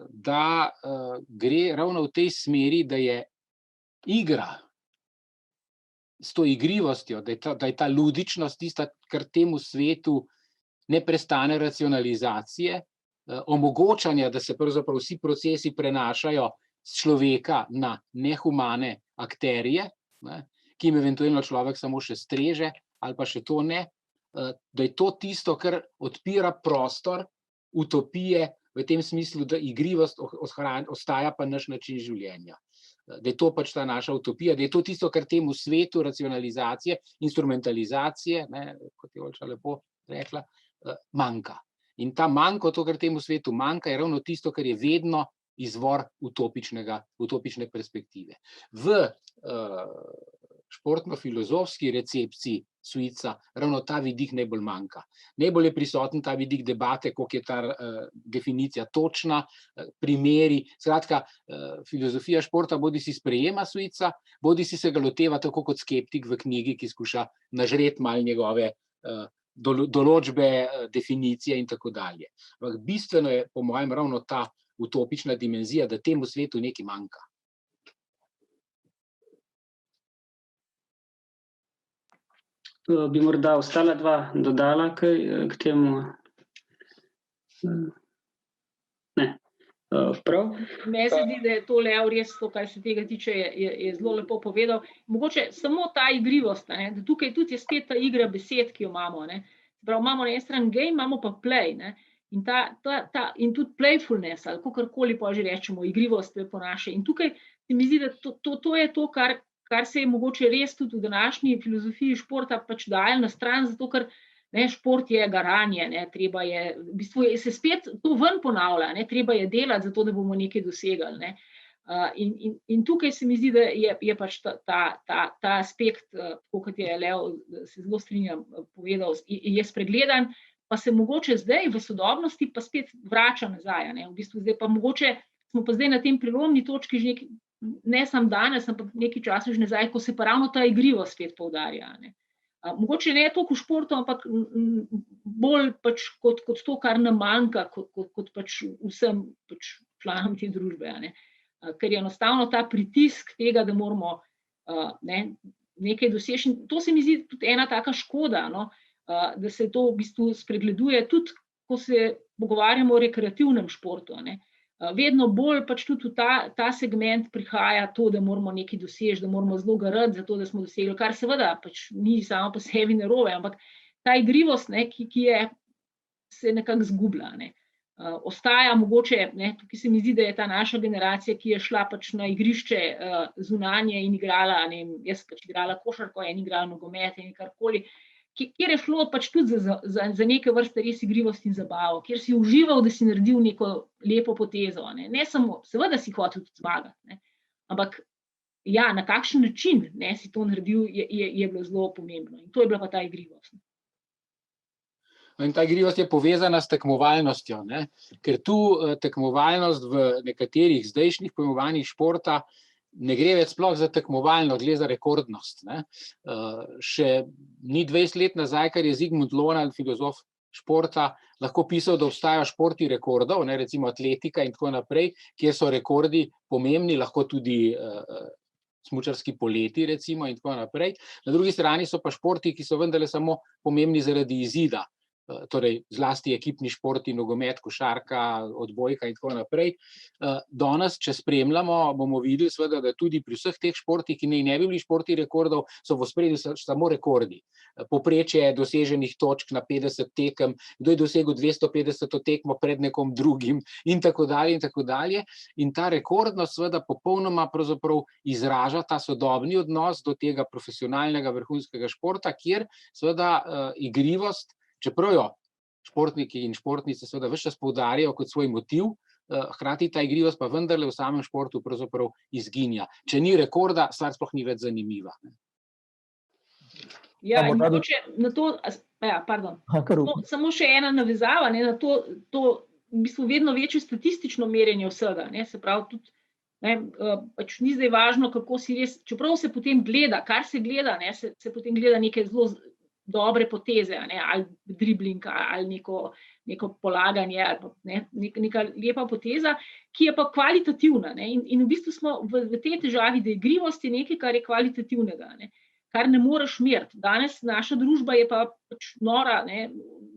da gre ravno v tej smeri, da je igra s to igrivostjo, da je ta ludičnost tista, kar temu svetu neprestane racionalizacije, omogočanja, da se pravzaprav vsi procesi prenašajo z človeka na nehumane akterje, ki jim eventualno človek samo še streže, ali pa še to ne, da je to tisto, kar odpira prostor utopije v tem smislu, da igrivost ostaja pa naš način življenja. Da je to pač ta naša utopija, da je to tisto, kar temu svetu racionalizacije, instrumentalizacije, kot je Olča lepo rekla, manjka. In ta manjko, to, kar temu svetu manjka, je ravno tisto, kar je vedno izvor utopične perspektive. V športno-filozofski recepciji Suica ravno ta vidik najbolj manjka. Najbolj je prisoten ta vidik debate, koliko je ta definicija točna, primeri. Skratka, filozofija športa bodisi sprejema Suica, bodisi se ga loteva tako kot skeptik v knjigi, ki skuša nažreti malo njegove določbe, definicije in tako dalje. Ampak bistveno je, po mojem, ravno ta utopična dimenzija, da temu svetu nekaj manjka. Bi morda ostala dva dodala kaj k temu? Ne. Prav? Meni se zdi, da je to Leo res to, kar se tega tiče, je zelo lepo povedal. Mogoče samo ta igrivost, da tukaj tudi je spet ta igra besed, ki jo imamo. Prav, imamo na eni strani game, imamo pa play. In tudi playfulness, ali kakorkoli pa že rečemo, igrivost po naše. In tukaj se mi zdi, da to je to, kar se je mogoče res tudi v današnji filozofiji športa pač dajalo na stran, zato ker šport je garanje, treba je, v bistvu se spet to ven ponavlja, treba je delati zato, da bomo nekaj dosegali. In tukaj se mi zdi, da je pač ta aspekt, kot je Leo, se zelo strinjam, povedal, je spregledan, pa se mogoče zdaj v sodobnosti pa spet vrača nazaj. V bistvu zdaj pa mogoče smo pa zdaj na tem prelomni točki že ne samo danes, ampak nekaj časa že nazaj, ko se pa ravno ta igrivost spet poudarja. Mogoče ne toliko v športu, ampak bolj pač kot to, kar nam manjka, kot pač vsem pač članom te družbe. Ker je enostavno ta pritisk tega, da moramo nekaj doseči. To se mi zdi tudi ena taka škoda, da se to v bistvu spregleduje, tudi ko se pogovarjamo o rekreativnem športu. Vedno bolj pač tudi v ta segment prihaja to, da moramo nekaj doseči, da moramo zelo garati za to, da smo dosegli, kar seveda pač ni samo po sebi narobe, ampak ta igrivost, ki se nekako zgublja. Ostaja mogoče, tukaj se mi zdi, da je ta naša generacija, ki je šla pač na igrišče zunanje in igrala, jaz pač igrala košarko, en igrala nogomet in karkoli, kjer je šlo pač tudi za neke vrste res igrivost in zabavo, kjer si užival, da si naredil neko lepo potezo. Ne samo, seveda si hotel tudi zmagati, ampak ja, na kakšen način si to naredil, je bilo zelo pomembno. In to je bila pa ta igrivost. In ta igrivost je povezana s tekmovalnostjo, ker tu tekmovalnost v nekaterih zdajšnjih pojmovanjih športa ne gre več sploh za tekmovalno, gre za rekordnost. Ne. Še ni 20 let nazaj, kar je Zygmunt Lonald, filozof športa, lahko pisal, da obstajajo športi rekordov, ne, recimo atletika in tako naprej, kjer so rekordi pomembni, lahko tudi smučarski poleti recimo in tako naprej. Na drugi strani so pa športi, ki so vendarle samo pomembni zaradi izida. Torej zlasti ekipni športi, nogomet, košarka, odbojka in tako naprej. Danes, če spremljamo, bomo videli seveda, da tudi pri vseh teh športih, ki ne bi bili športi rekordov, so v ospredju samo rekordi. Povprečje doseženih točk na 50 tekem, kdo je dosegel 250 tekmo pred nekom drugim in tako dalje in tako dalje. In ta rekordnost seveda popolnoma pravzaprav izraža ta sodobni odnos do tega profesionalnega vrhunskega športa, kjer seveda igrivost, čeprav jo športniki in športnice seveda ves čas poudarjajo kot svoj motiv, hkrati ta igrivost pa vendarle v samem športu pravzaprav izginja. Če ni rekorda, stvar sploh ni več zanimiva. Ja, in mogoče na to, samo še ena navezava, ne, na to v bistvu vedno večje statistično merjenje vsega, ne, se pravi tudi, ne, pač ni zdaj važno, kako si res, čeprav se potem gleda, kar se gleda, ne, se potem gleda neke zelo dobre poteze, ne, ali dribling, ali neko polaganje, ali ne, neka lepa poteza, ki je pa kvalitativna. Ne, in v bistvu smo v tej težavi, da igrivost je nekaj, kar je kvalitativnega, ne, kar ne moreš meriti. Danes naša družba je pa pač nora, ne,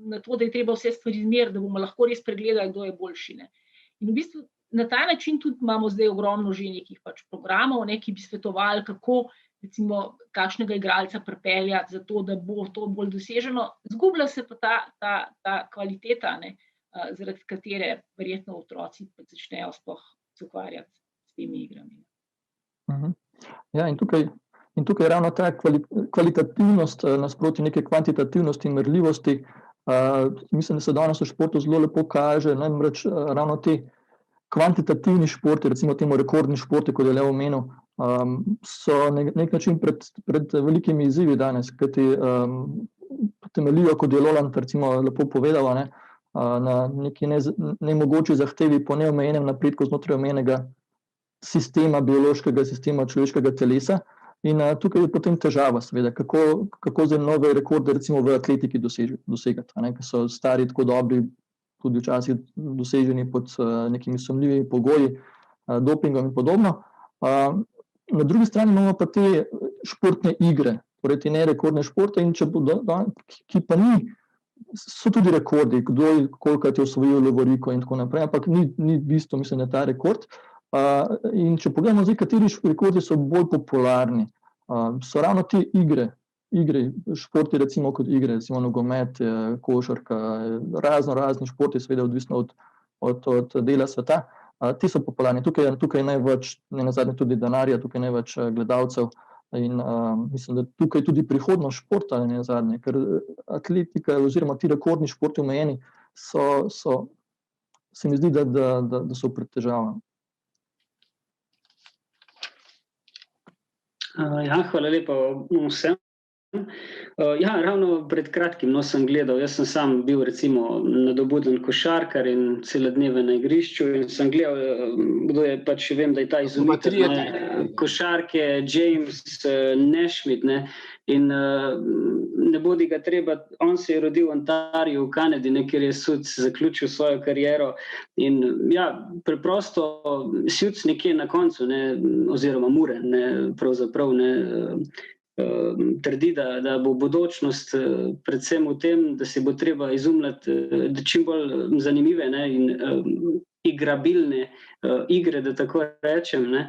na to, da je treba vse stvari izmeriti, da bomo lahko res pregledali, kdo je boljši. Ne. In v bistvu na ta način tudi imamo zdaj ogromno že nekih pač programov, ne, ki bi svetovali, kako recimo kakšnega igralca pripeljati za to, da bo to bolj doseženo. Zgublja se pa ta kvaliteta, ne, zaradi katere verjetno otroci začnejo sploh se ukvarjati s temi igrami. Ja, in tukaj je ravno ta kvalitativnost nasproti neke kvantitativnosti in merljivosti. Mislim, da se danes v športu zelo lepo kaže, namreč ravno te kvantitativni športi, recimo temu rekordni športi, kot je Leo omenil, so nek način pred velikimi izzivi danes, kajti temeljijo, kot je Roland recimo lepo povedal, ne, na neki nemogoči zahtevi po neomejenem napredku znotraj omejenega sistema, biološkega sistema človeškega telesa. In tukaj je potem težava, seveda, kako zdaj nove rekorde recimo v atletiki dosegati, ne, ki so stari tako dobri, tudi včasih doseženi pod nekimi sumljivimi pogoji, dopingom in podobno. Na drugi strani imamo pa te športne igre, torej te nerekordne športe, in ki pa so tudi rekordi, kolikrat je osvojil lovoriko in tako naprej, ampak ni bistvo, mislim, da ta rekord. In če pogledamo zdaj, kateri rekordi so bolj popularni, so ravno te igre, športi recimo kot igre, recimo nogomet, košarka, razni športi, seveda odvisno od dela sveta. Ti so popularni. Tukaj je največ, ne nazadnje tudi denarja, tukaj največ gledalcev in mislim, da tukaj tudi prihodnost športa, ne nazadnje, ker atletika oziroma ti rekordni športi omejeni se mi zdi, da so pred težavami. Ja, hvala lepa vsem. Ja, ravno pred kratkim sem gledal, jaz sem sam bil recimo nadobuden košarkar in cele dneve na igrišču in sem gledal, kdo je pač, vem, da je ta izumitelj košarke, James Naismith, ne, in ne bodi ga treba, on se je rodil v Ontariju v Kanadi, ne, kjer je Suc zaključil svojo kariero in ja, preprosto Suc nekje na koncu, ne, oziroma Mure, ne, pravzaprav, ne, trdi, da bo bodočnost predvsem v tem, da si bo treba izumljati čim bolj zanimive, ne, in igrabilne igre, da tako rečem, ne.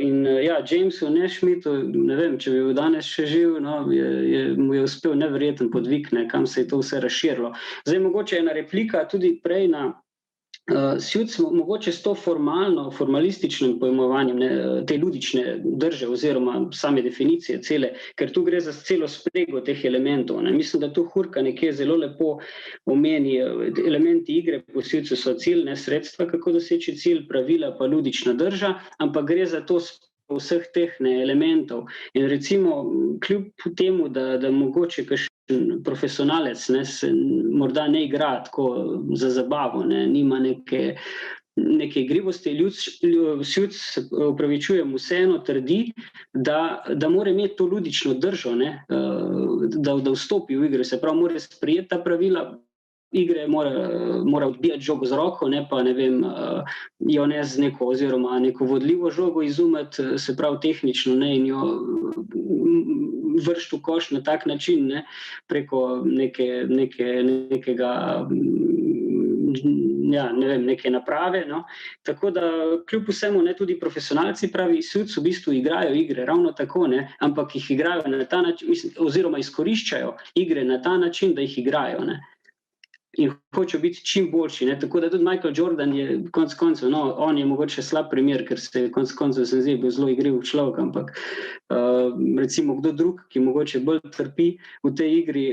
In ja, Jamesu Naismithu, ne vem, če bi bil danes še živ, no, mu je uspel neverjeten podvig, ne, kam se je to vse razširilo. Zdaj mogoče ena replika tudi prej na Suc, mogoče s to formalističnim pojmovanjem, ne, te ludične drže oziroma same definicije cele, ker tu gre za celo sprego teh elementov, ne. Mislim, da tu Hurka nekje zelo lepo omeni, elementi igre po Sucu so cilj, ne sredstva, kako doseči cilj, pravila pa ludična drža, ampak gre za to vseh teh elementov. In recimo, kljub temu, da mogoče profesionalec, ne, se morda ne igra tako za zabavo, ne, nima neke neke igrivosti. Suits, upravičujem, vseeno trdi, da mora imeti to ludično držo, ne, da vstopi v igro, se pravi, mora sprejeti ta pravila igre, mora odbijati žogo z roko, ne pa, ne vem, jo ne z neko, oziroma neko vodljivo žogo izumeti, se pravi tehnično, ne, in jo vršiti v koš na tak način, ne, preko nekega, ja, ne vem, neke naprave, no. Tako da kljub vsemu, ne, tudi profesionalci pravi, Suits v bistvu igrajo igre ravno tako, ne, ampak jih igrajo na ta način, oziroma izkoriščajo igre na ta način, da jih igrajo, ne. In hočejo biti čim boljši, ne, tako da tudi Michael Jordan je konec koncev, no, on je mogoče slab primer, ker se konec koncev se zdi bil zelo igriv človek, ampak recimo kdo drug, ki mogoče bolj trpi v tej igri,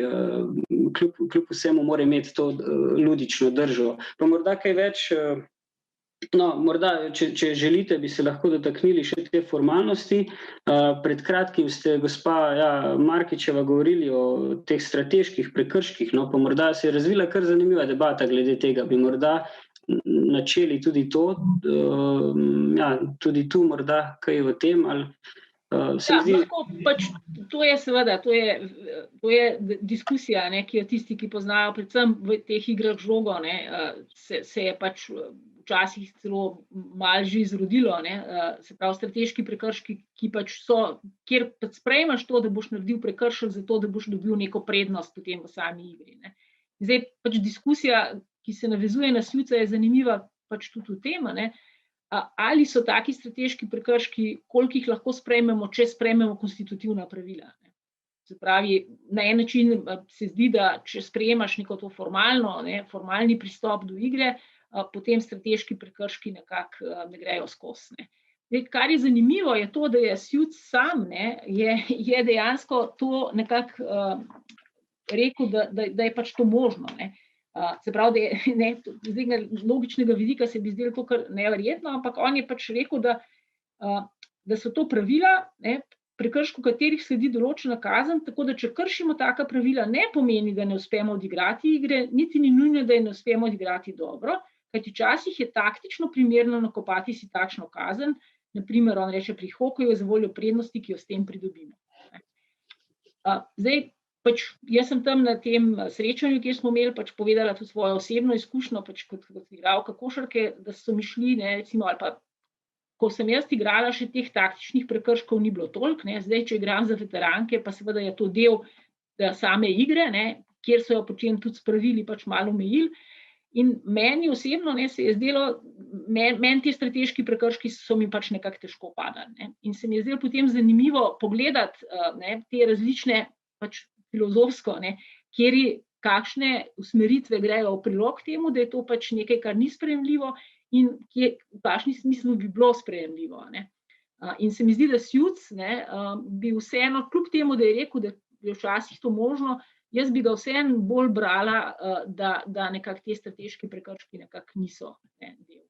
kljub vsemu mora imeti to ludično držo. Pa morda kaj več, no, morda, če želite, bi se lahko dotaknili še te formalnosti. Pred kratkim ste, gospa Markičeva, govorili o teh strateških prekrških, no, pa morda se je razvila kar zanimiva debata glede tega, bi morda načeli tudi to, tudi tu morda kaj o tem, ali se mi zdi... Lahko, pač, to je seveda, to je diskusija, ne, ki jo tisti, ki poznajo predvsem v teh igrah žogo, ne, se je pač včasih celo malo že izrodilo, ne, se pravi strateški prekrški, ki pač so, kjer pač sprejmeš to, da boš naredil prekršek zato, da boš dobil neko prednost potem v sami igri, ne. Zdaj pač diskusija, ki se navezuje na Suitsa, je zanimiva pač tudi v tem, ne, ali so taki strateški prekrški, koliko jih lahko sprejmemo, če sprejmemo konstitutivna pravila, ne. Se pravi, na en način se zdi, da če sprejemaš neko to formalni pristop do igre, potem strateški prekrški nekako ne grejo skozi, ne. Zdaj, kar je zanimivo, je to, da je Suits sam, ne, je dejansko to nekako rekel, da je pač to možno, ne. Se pravi, da je, z tega logičnega vidika se bi zdelo to kar neverjetno, ampak on je pač rekel, da so to pravila, ne, prekršku katerih sledi določena kazen, tako da če kršimo taka pravila, ne pomeni, da ne uspemo odigrati igre, niti ni nujno, da je ne uspemo odigrati dobro, kajti včasih je taktično primerno nakopati si takšno kazen, na primer, on reče pri hokeju za voljo prednosti, ki jo s tem pridobimo. Zdaj, pač jaz sem tam na tem srečanju, kjer smo imeli, pač povedala tudi svojo osebno izkušnjo, pač kot igralka košarke, da so mi šli, ne, recimo, ali pa ko sem jaz igrala, še teh taktičnih prekrškov ni bilo toliko, ne, zdaj, če igram za veteranke, pa seveda je to del same igre, ne, kjer so jo potem tudi s pravili pač malo omejili. In meni osebno, ne, se je zdelo, meni ti strateški prekrški so mi pač nekako težko padali, ne. In se mi je zdelo potem zanimivo pogledati, ne, te različne pač filozofsko, ne, kakšne usmeritve grejo v prilog temu, da je to pač nekaj, kar ni sprejemljivo in v kakšnem smislu bi bilo sprejemljivo, ne. In se mi zdi, da Suits, ne, bi vseeno, kljub temu, da je rekel, da je včasih to možno, jaz bi ga vseeno bolj brala, da nekako te strateški prekrški nekako niso, ne, del,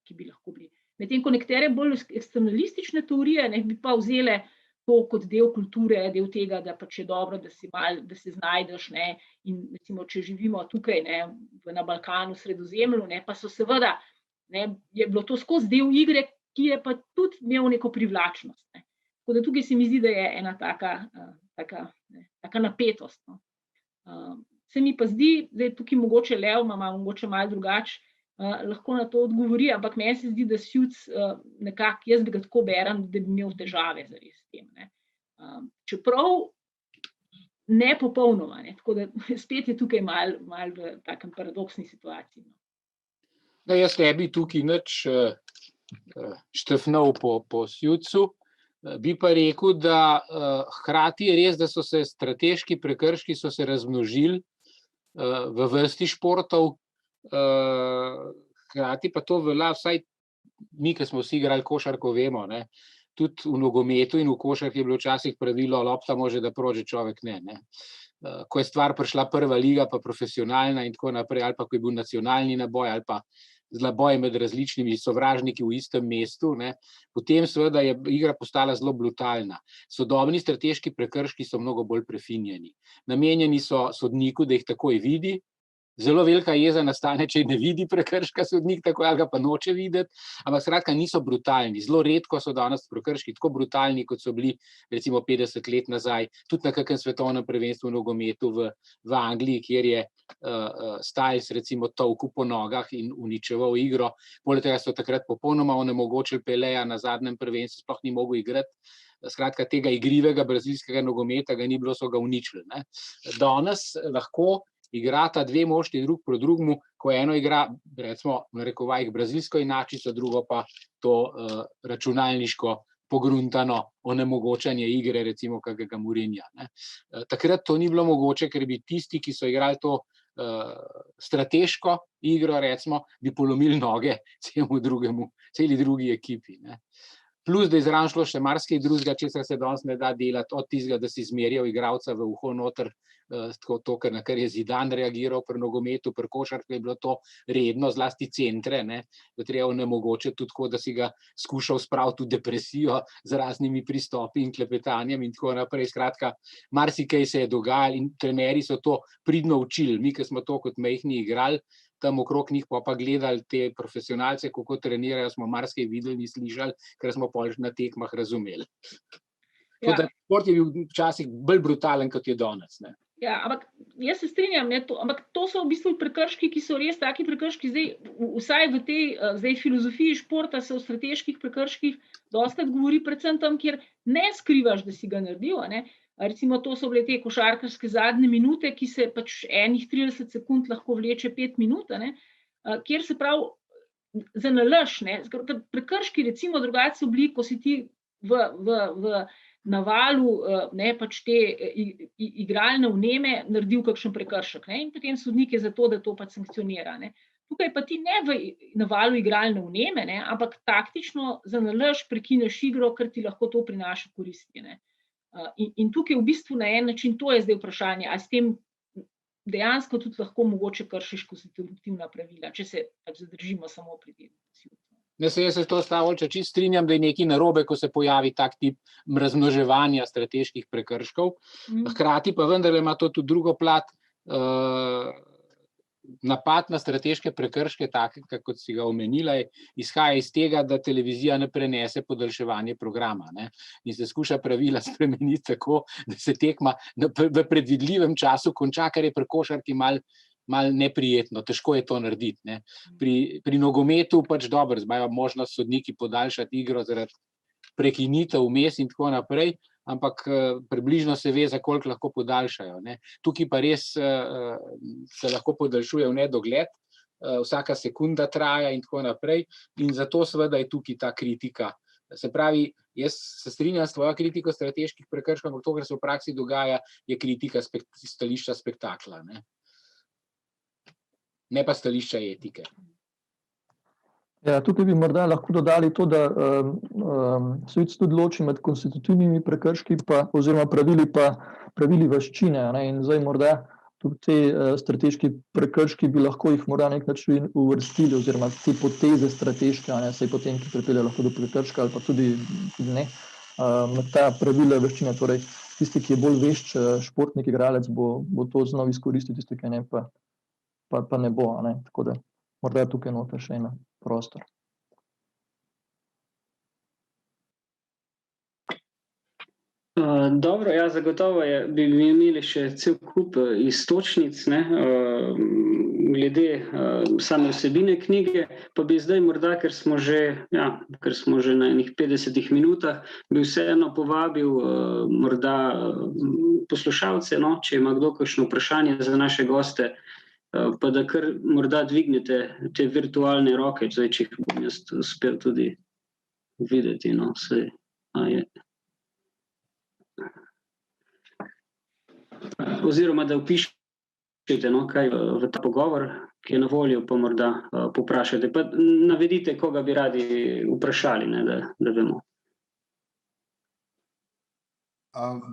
ki bi lahko bili. Medtem ko nekatere bolj eksternalistične teorije, ne, bi pa vzele to kot del kulture, del tega, da pač je dobro, da se znajdeš, ne, in recimo, če živimo tukaj, ne, na Balkanu, Sredozemlju, ne, pa so seveda, ne, je bilo to skozi del igre, ki je pa tudi imel neko privlačnost, ne. Tako da tukaj se mi zdi, da je ena taka napetost, no. Se mi pa zdi, da je tukaj mogoče Lev, mogoče malo drugače, lahko na to odgovori, ampak meni se zdi, da Suits nekako, jaz bi ga tako berem, da bi imel težave zares s tem, ne. Čeprav ne popolnoma, ne, tako da spet je tukaj malo v takem paradoksni situaciji. Da, jaz ne bi tukaj nič štefnal po Suitsu, bi pa rekel, da hkrati je res, da so se strateški prekrški so se razmnožili v vrsti športov, hkrati pa to velja, vsaj mi, ki smo vsi igrali košarko, vemo, ne, tudi v nogometu in v košarki je bilo včasih pravilo, lopta može da prođe, človek ne, ne. Ko je stvar prišla prva liga, pa profesionalna in tako naprej, ali pa ko je bil nacionalni naboj, ali pa boj med različnimi sovražniki v istem mestu, ne, potem seveda je igra postala zelo brutalna. Sodobni strateški prekrški so mnogo bolj prefinjeni. Namenjeni so sodniku, da jih takoj vidi, Zelo velika jeza nastane, če ne vidi prekrška sodnik, tako ali ga pa noče videti, ampak skratka niso brutalni. Zelo redko so danes prekrški tako brutalni, kot so bili recimo 50 let nazaj, tudi na kakem svetovnem prvenstvu v nogometu v Angliji, kjer je Styles recimo tolkel po nogah in uničeval igro. Poleg tega so takrat popolnoma onemogočili Peleja na zadnjem prvenstvu, sploh ni mogel igrati. Skratka, tega igrivega brazilskega nogometa ga ni bilo, so ga uničili. Ne. Danes lahko igrata dve moštvi drug proti drugemu, ko eno igra, recimo, v narekovajih brazilsko inačico, drugo pa to računalniško pogruntano onemogočanje igre, recimo kakega Mourinha. Takrat to ni bilo mogoče, ker bi tisti, ki so igrali to strateško igro, recimo, bi polomili noge celi drugi ekipi. Ne. Plus, da je zraven šlo še marsikaj drugega, česar se danes ne da delati, od tistega, da si zmerijo igralca v uho noter, to, na kar je Zidane reagiral pri nogometu, pri košarki je bilo to redno, zlasti centre, ne, da treba onemogočiti tudi tako, da si ga skušal spraviti v depresijo z raznimi pristopi in klepetanjem in tako naprej. Skratka, marsikaj se je dogajalo in trenerji so to pridno učili. Mi, ki smo to kot majhni igrali, tam okrog njih pa gledali te profesionalce, kako trenirajo, smo marsikaj videli in slišali, ker smo pol na tekmah razumeli. Ja. Šport je bil včasih bolj brutalen, kot je danes. Ne. Ja, ampak jaz se strinjam, ampak to so v bistvu prekrški, ki so res taki prekrški. Vsaj v tej filozofiji športa se o strateških prekrških dostikrat govori, predvsem tam, kjer ne skrivaš, da si ga naredil. Ne. Recimo to so bile te košarkarske zadnje minute, ki se pač enih 30 sekund lahko vleče 5 minut, ne, kjer se pravi zanalaš. Prekrški recimo drugače so bili, ko si ti v navalu ne, pač te igralne vneme naredil kakšen prekršek. Ne, in potem sodnik je za to, da to pač sankcionira. Ne. Tukaj pa ti ne v navalu igralne vneme, ne, ampak taktično zanalaš, prekineš igro, ker ti lahko to prinaša koristi. Ne. In tukaj v bistvu na en način, to je zdaj vprašanje, a s tem dejansko tudi lahko mogoče kršiš konstitutivna pravila, če se pač zadržimo samo pri tem. Jaz se to čisto strinjam, da je nekaj narobe, ko se pojavi tak tip razmnoževanja strateških prekrškov. Hkrati pa vendarle ima to tudi drugo plat. Napad na strateške prekrške, take, kot si ga omenila, izhaja iz tega, da televizija ne prenese podaljševanje programa, ne, in se skuša pravila spremeniti tako, da se tekma v predvidljivem času konča, kar je pri košarki malo neprijetno, težko je to narediti. Ne. Pri nogometu pač dobro, imajo možnost sodniki podaljšati igro zaradi prekinitev vmes in tako naprej, ampak približno se ve, za koliko lahko podaljšajo. Ne. Tukaj pa res se lahko podaljšuje v nedogled, vsaka sekunda traja in tako naprej, in zato seveda je tukaj ta kritika. Se pravi, jaz se strinjam s tvojo kritiko strateških prekrškov, ampak to, kar se v praksi dogaja, je kritika stališča spektakla, ne pa stališča etike. Ja, tukaj bi morda lahko dodali to, da sodnik tudi loči med konstitutivnimi prekrški oziroma pravili veščine. In zdaj morda tudi te strateški prekrški bi lahko jih morda na nek način uvrstili oziroma te poteze strateške, saj potem, ki pripelje lahko do prekrška ali pa tudi ne. Med ta pravila veščine, torej tisti, ki je bolj vešč športnik, igralec, bo to znal izkoristiti, tisti, ki ne, pa ne bo. Tako da morda tukaj noter še ena prostor. Dobro, ja, zagotovo bi imeli še cel kup iztočnic, glede same vsebine knjige, pa bi zdaj morda, ker smo že na enih 50 minutah, bi vseeno povabil morda poslušalce, če ima kdo kakšno vprašanje za naše goste, pa da kar morda dvignete te virtualne roke, če jih bom jaz uspel tudi videti. Oziroma, da vpišete kaj v ta pogovor, ki je na voljo, pa morda poprašate. Pa navedite, koga bi radi vprašali, da vemo.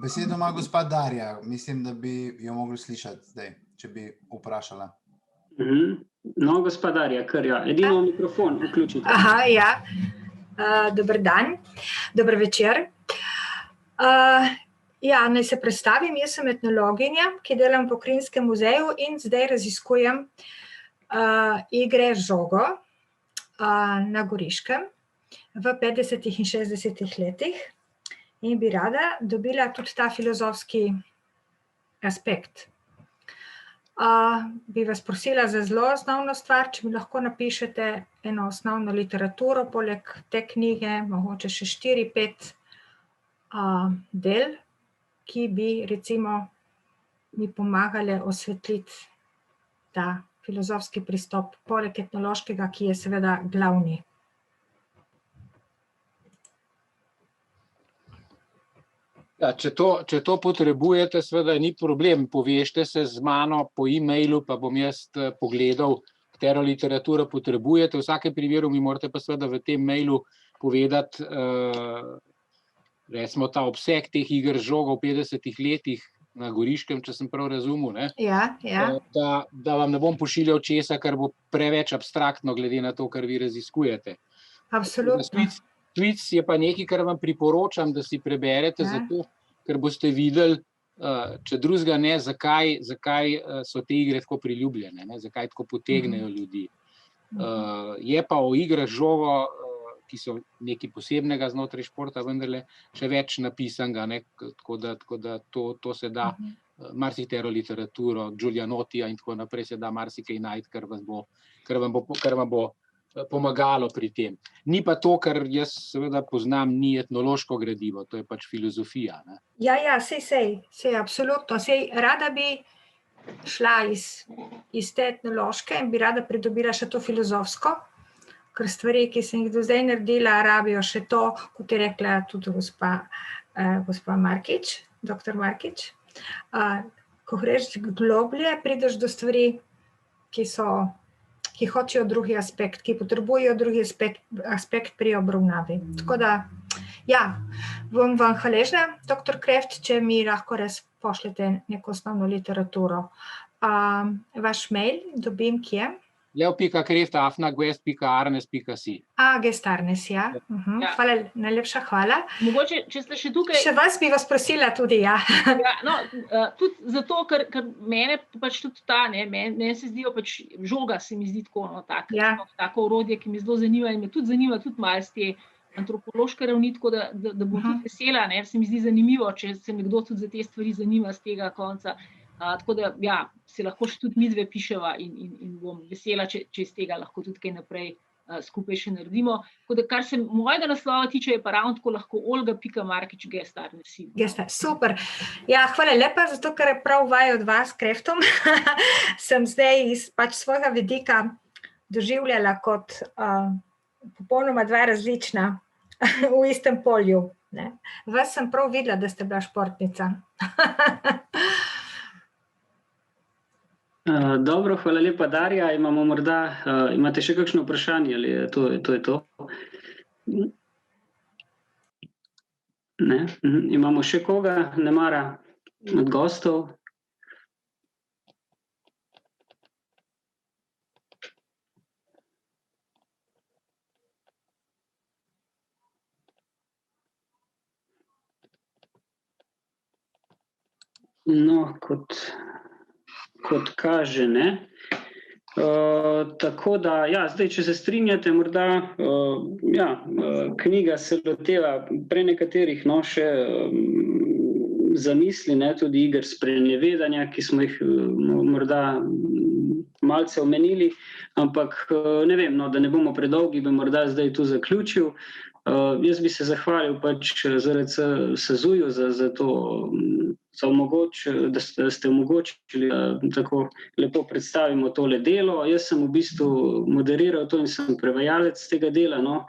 Besedo ima gospa Darja. Mislim, da bi jo mogli slišati zdaj, če bi vprašala. No, gospa Darja, kar ja. Edino mikrofon vključite. Aha, ja. Dober dan, dober večer. Ja, naj se predstavim, jaz sem etnologinja, ki delam v Pokrajinskem muzeju in zdaj raziskujem igre z žogo na Goriškem v 50. in 60. letih in bi rada dobila tudi ta filozofski aspekt. Bi vas prosila za zelo osnovno stvar, če mi lahko napišete eno osnovno literaturo, poleg te knjige, mogoče še 4-5 del, ki bi recimo mi pomagale osvetliti ta filozofski pristop, poleg etnološkega, ki je seveda glavni. Ja, če to potrebujete, seveda ni problem, povežite se z mano po e-mailu, pa bom jaz pogledal, katero literaturo potrebujete. V vsakem primeru mi morate pa seveda v tem mailu povedati, recimo ta obseg teh iger z žogo v 50. letih na Goriškem, če sem prav razumel, ne? Ja. Da vam ne bom pošiljal česa, kar bo preveč abstraktno glede na to, kar vi raziskujete. Absolutno. Tweets je pa nekaj, kar vam priporočam, da si preberete, zato, ker boste videli, če drugega ne, zakaj so te igre tako priljubljene, ne? Zakaj tako potegnejo ljudi. Je pa o igrah z žogo, ki so nekaj posebnega znotraj športa, vendarle še več napisanega, ne? Tako da to se da, marsikatero literaturo, Giulianotija in tako naprej se da marsikaj najti, kar vam bo pomagalo pri tem. Ni pa to, kar jaz seveda poznam, ni etnološko gradivo, to je pač filozofija, ne? Ja, sej, absolutno. Sej rada bi šla iz te etnološke in bi rada pridobila še to filozofsko, ker stvari, ki sem jih do zdaj naredila, rabijo še to, kot je rekla tudi gospa Markič, doktor Markič. Ko greš globlje, prideš do stvari, ki hočejo drugi aspekt, ki potrebujejo drugi aspekt pri obravnavi. Tako da, ja, bom vam hvaležna, doktor Kreft, če mi lahko res pošljete neko osnovno literaturo. Vaš mail dobim kje? leo.kreft@guest.arnes.si. Guest.arnes, ja. Hvala, najlepša hvala. Mogoče, če ste še tukaj... Še vas bi vas prosila tudi, ja. Tudi zato, ker mene pač tudi mene se zdijo pač žoga, se mi zdi tako, tako orodje, ki me zelo zanima in me tudi zanima tudi malo z te antropološke ravni, tako da bom tudi vesela, se mi zdi zanimivo, če se nekdo tudi za te stvari zanima z tega konca. Tako da, ja, se lahko še tudi midve piševa in bom vesela, če iz tega lahko tudi kaj naprej skupaj še naredimo. Tako da, kar se mojega naslova tiče, je pa ravno tako lahko Olga.Markič, Guest.arnes. Super. Ja, hvala lepa, zato ker je prav vaj od vas, Kreftom, sem zdaj iz pač svojega vidika doživljala kot popolnoma dva različna v istem polju. Vas sem prav videla, da ste bila športnica. Dobro, hvala lepa, Darja. Imate še kakšno vprašanje, ali je to? Ne? Imamo še koga, nemara od gostov? No, kot kaže, ne. Tako da, ja, zdaj, če se strinjate, morda, knjiga se loteva prenekaterih še zamisli, ne, tudi iger sprenevedanja, ki smo jih morda malce omenili, ampak ne vem, no, da ne bomo predolgi, bi morda zdaj tu zaključil. Jaz bi se zahvalil pač ZRC SAZU-ju za to, da ste omogočili, da tako lepo predstavimo tole delo. Jaz sem v bistvu moderiral to in sem prevajalec tega dela, no.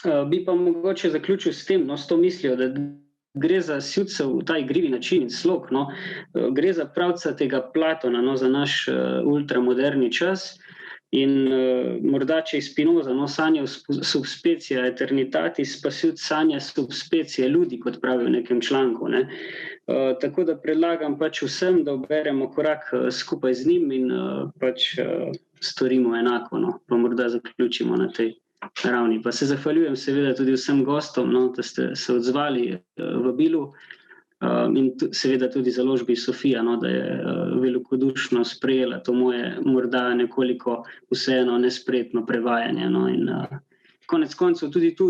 Bi pa mogoče zaključil s tem, s to mislijo, da gre za Sjucev ta igrivi način in slog, no. Gre za pravcatega Platona, no, za naš ultramoderni čas. In morda, če je Spinoza sanja subspecia eternitatis, pa Sjuc sanja subspecia ljudi, kot pravi v nekem članku, ne. Tako da predlagam pač vsem, da uberemo korak skupaj z njim in pač storimo enako, no. Pa morda zaključimo na tej ravni. Pa se zahvaljujem seveda tudi vsem gostom, no, da ste se odzvali vabilu. In seveda tudi založbi Sofija, no, da je velikodušno sprejela to moje morda nekoliko vseeno nespretno prevajanje. No, in konec koncev tudi tu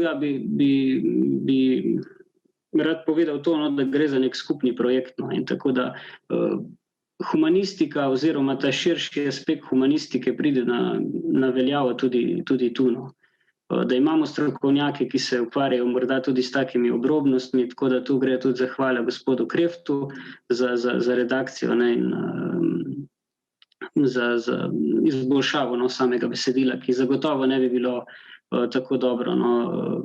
bi rad povedal to, no, da gre za nek skupni projekt. No, in tako da humanistika oziroma ta širši aspekt humanistike pride na veljavo tudi tu. No. Da imamo strokovnjake, ki se ukvarjajo morda tudi s takimi obrobnostmi, tako da tu gre tudi zahvala gospodu Kreftu za redakcijo, ne, in za izboljšavo, no, samega besedila, ki zagotovo ne bi bilo tako dobro, no,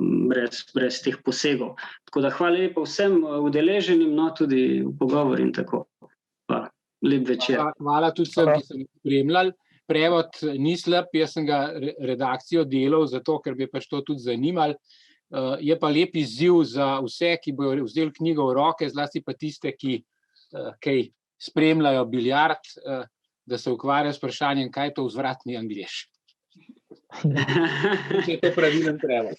brez teh posegov. Tako da hvala lepa vsem udeleženim, no, tudi v pogovor in tako. Pa, lep večer. Hvala tudi vsem, ki so spremljali. Prevod ni slab, jaz sem ga redakcijo delal, zato ker bi pač to tudi zanimalo. Je pa lep izziv za vse, ki bodo vzeli knjigo v roke, zlasti pa tiste, ki kaj spremljajo biljard, da se ukvarjajo s vprašanjem, kaj je to vzvratni anglež. Če je to pravilen prevod.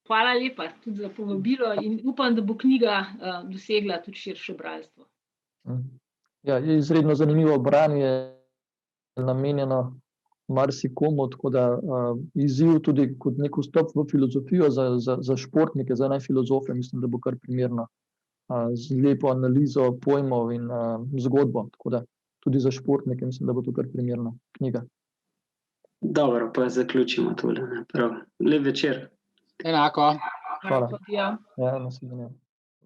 Hvala lepa tudi za povabilo in upam, da bo knjiga dosegla tudi širše bralstvo. Ja, je izredno zanimivo branje, namenjeno marsikomu, tako da izziv tudi kot nek vstop v filozofijo za športnike, za filozofe, mislim, da bo kar primerno, z lepo analizo pojmov in zgodbo, tako da tudi za športnike mislim, da bo to kar primerna knjiga. Dobro, pa zaključimo tole. Prav. Lep večer. Enako. Hvala. Ja, naslednje.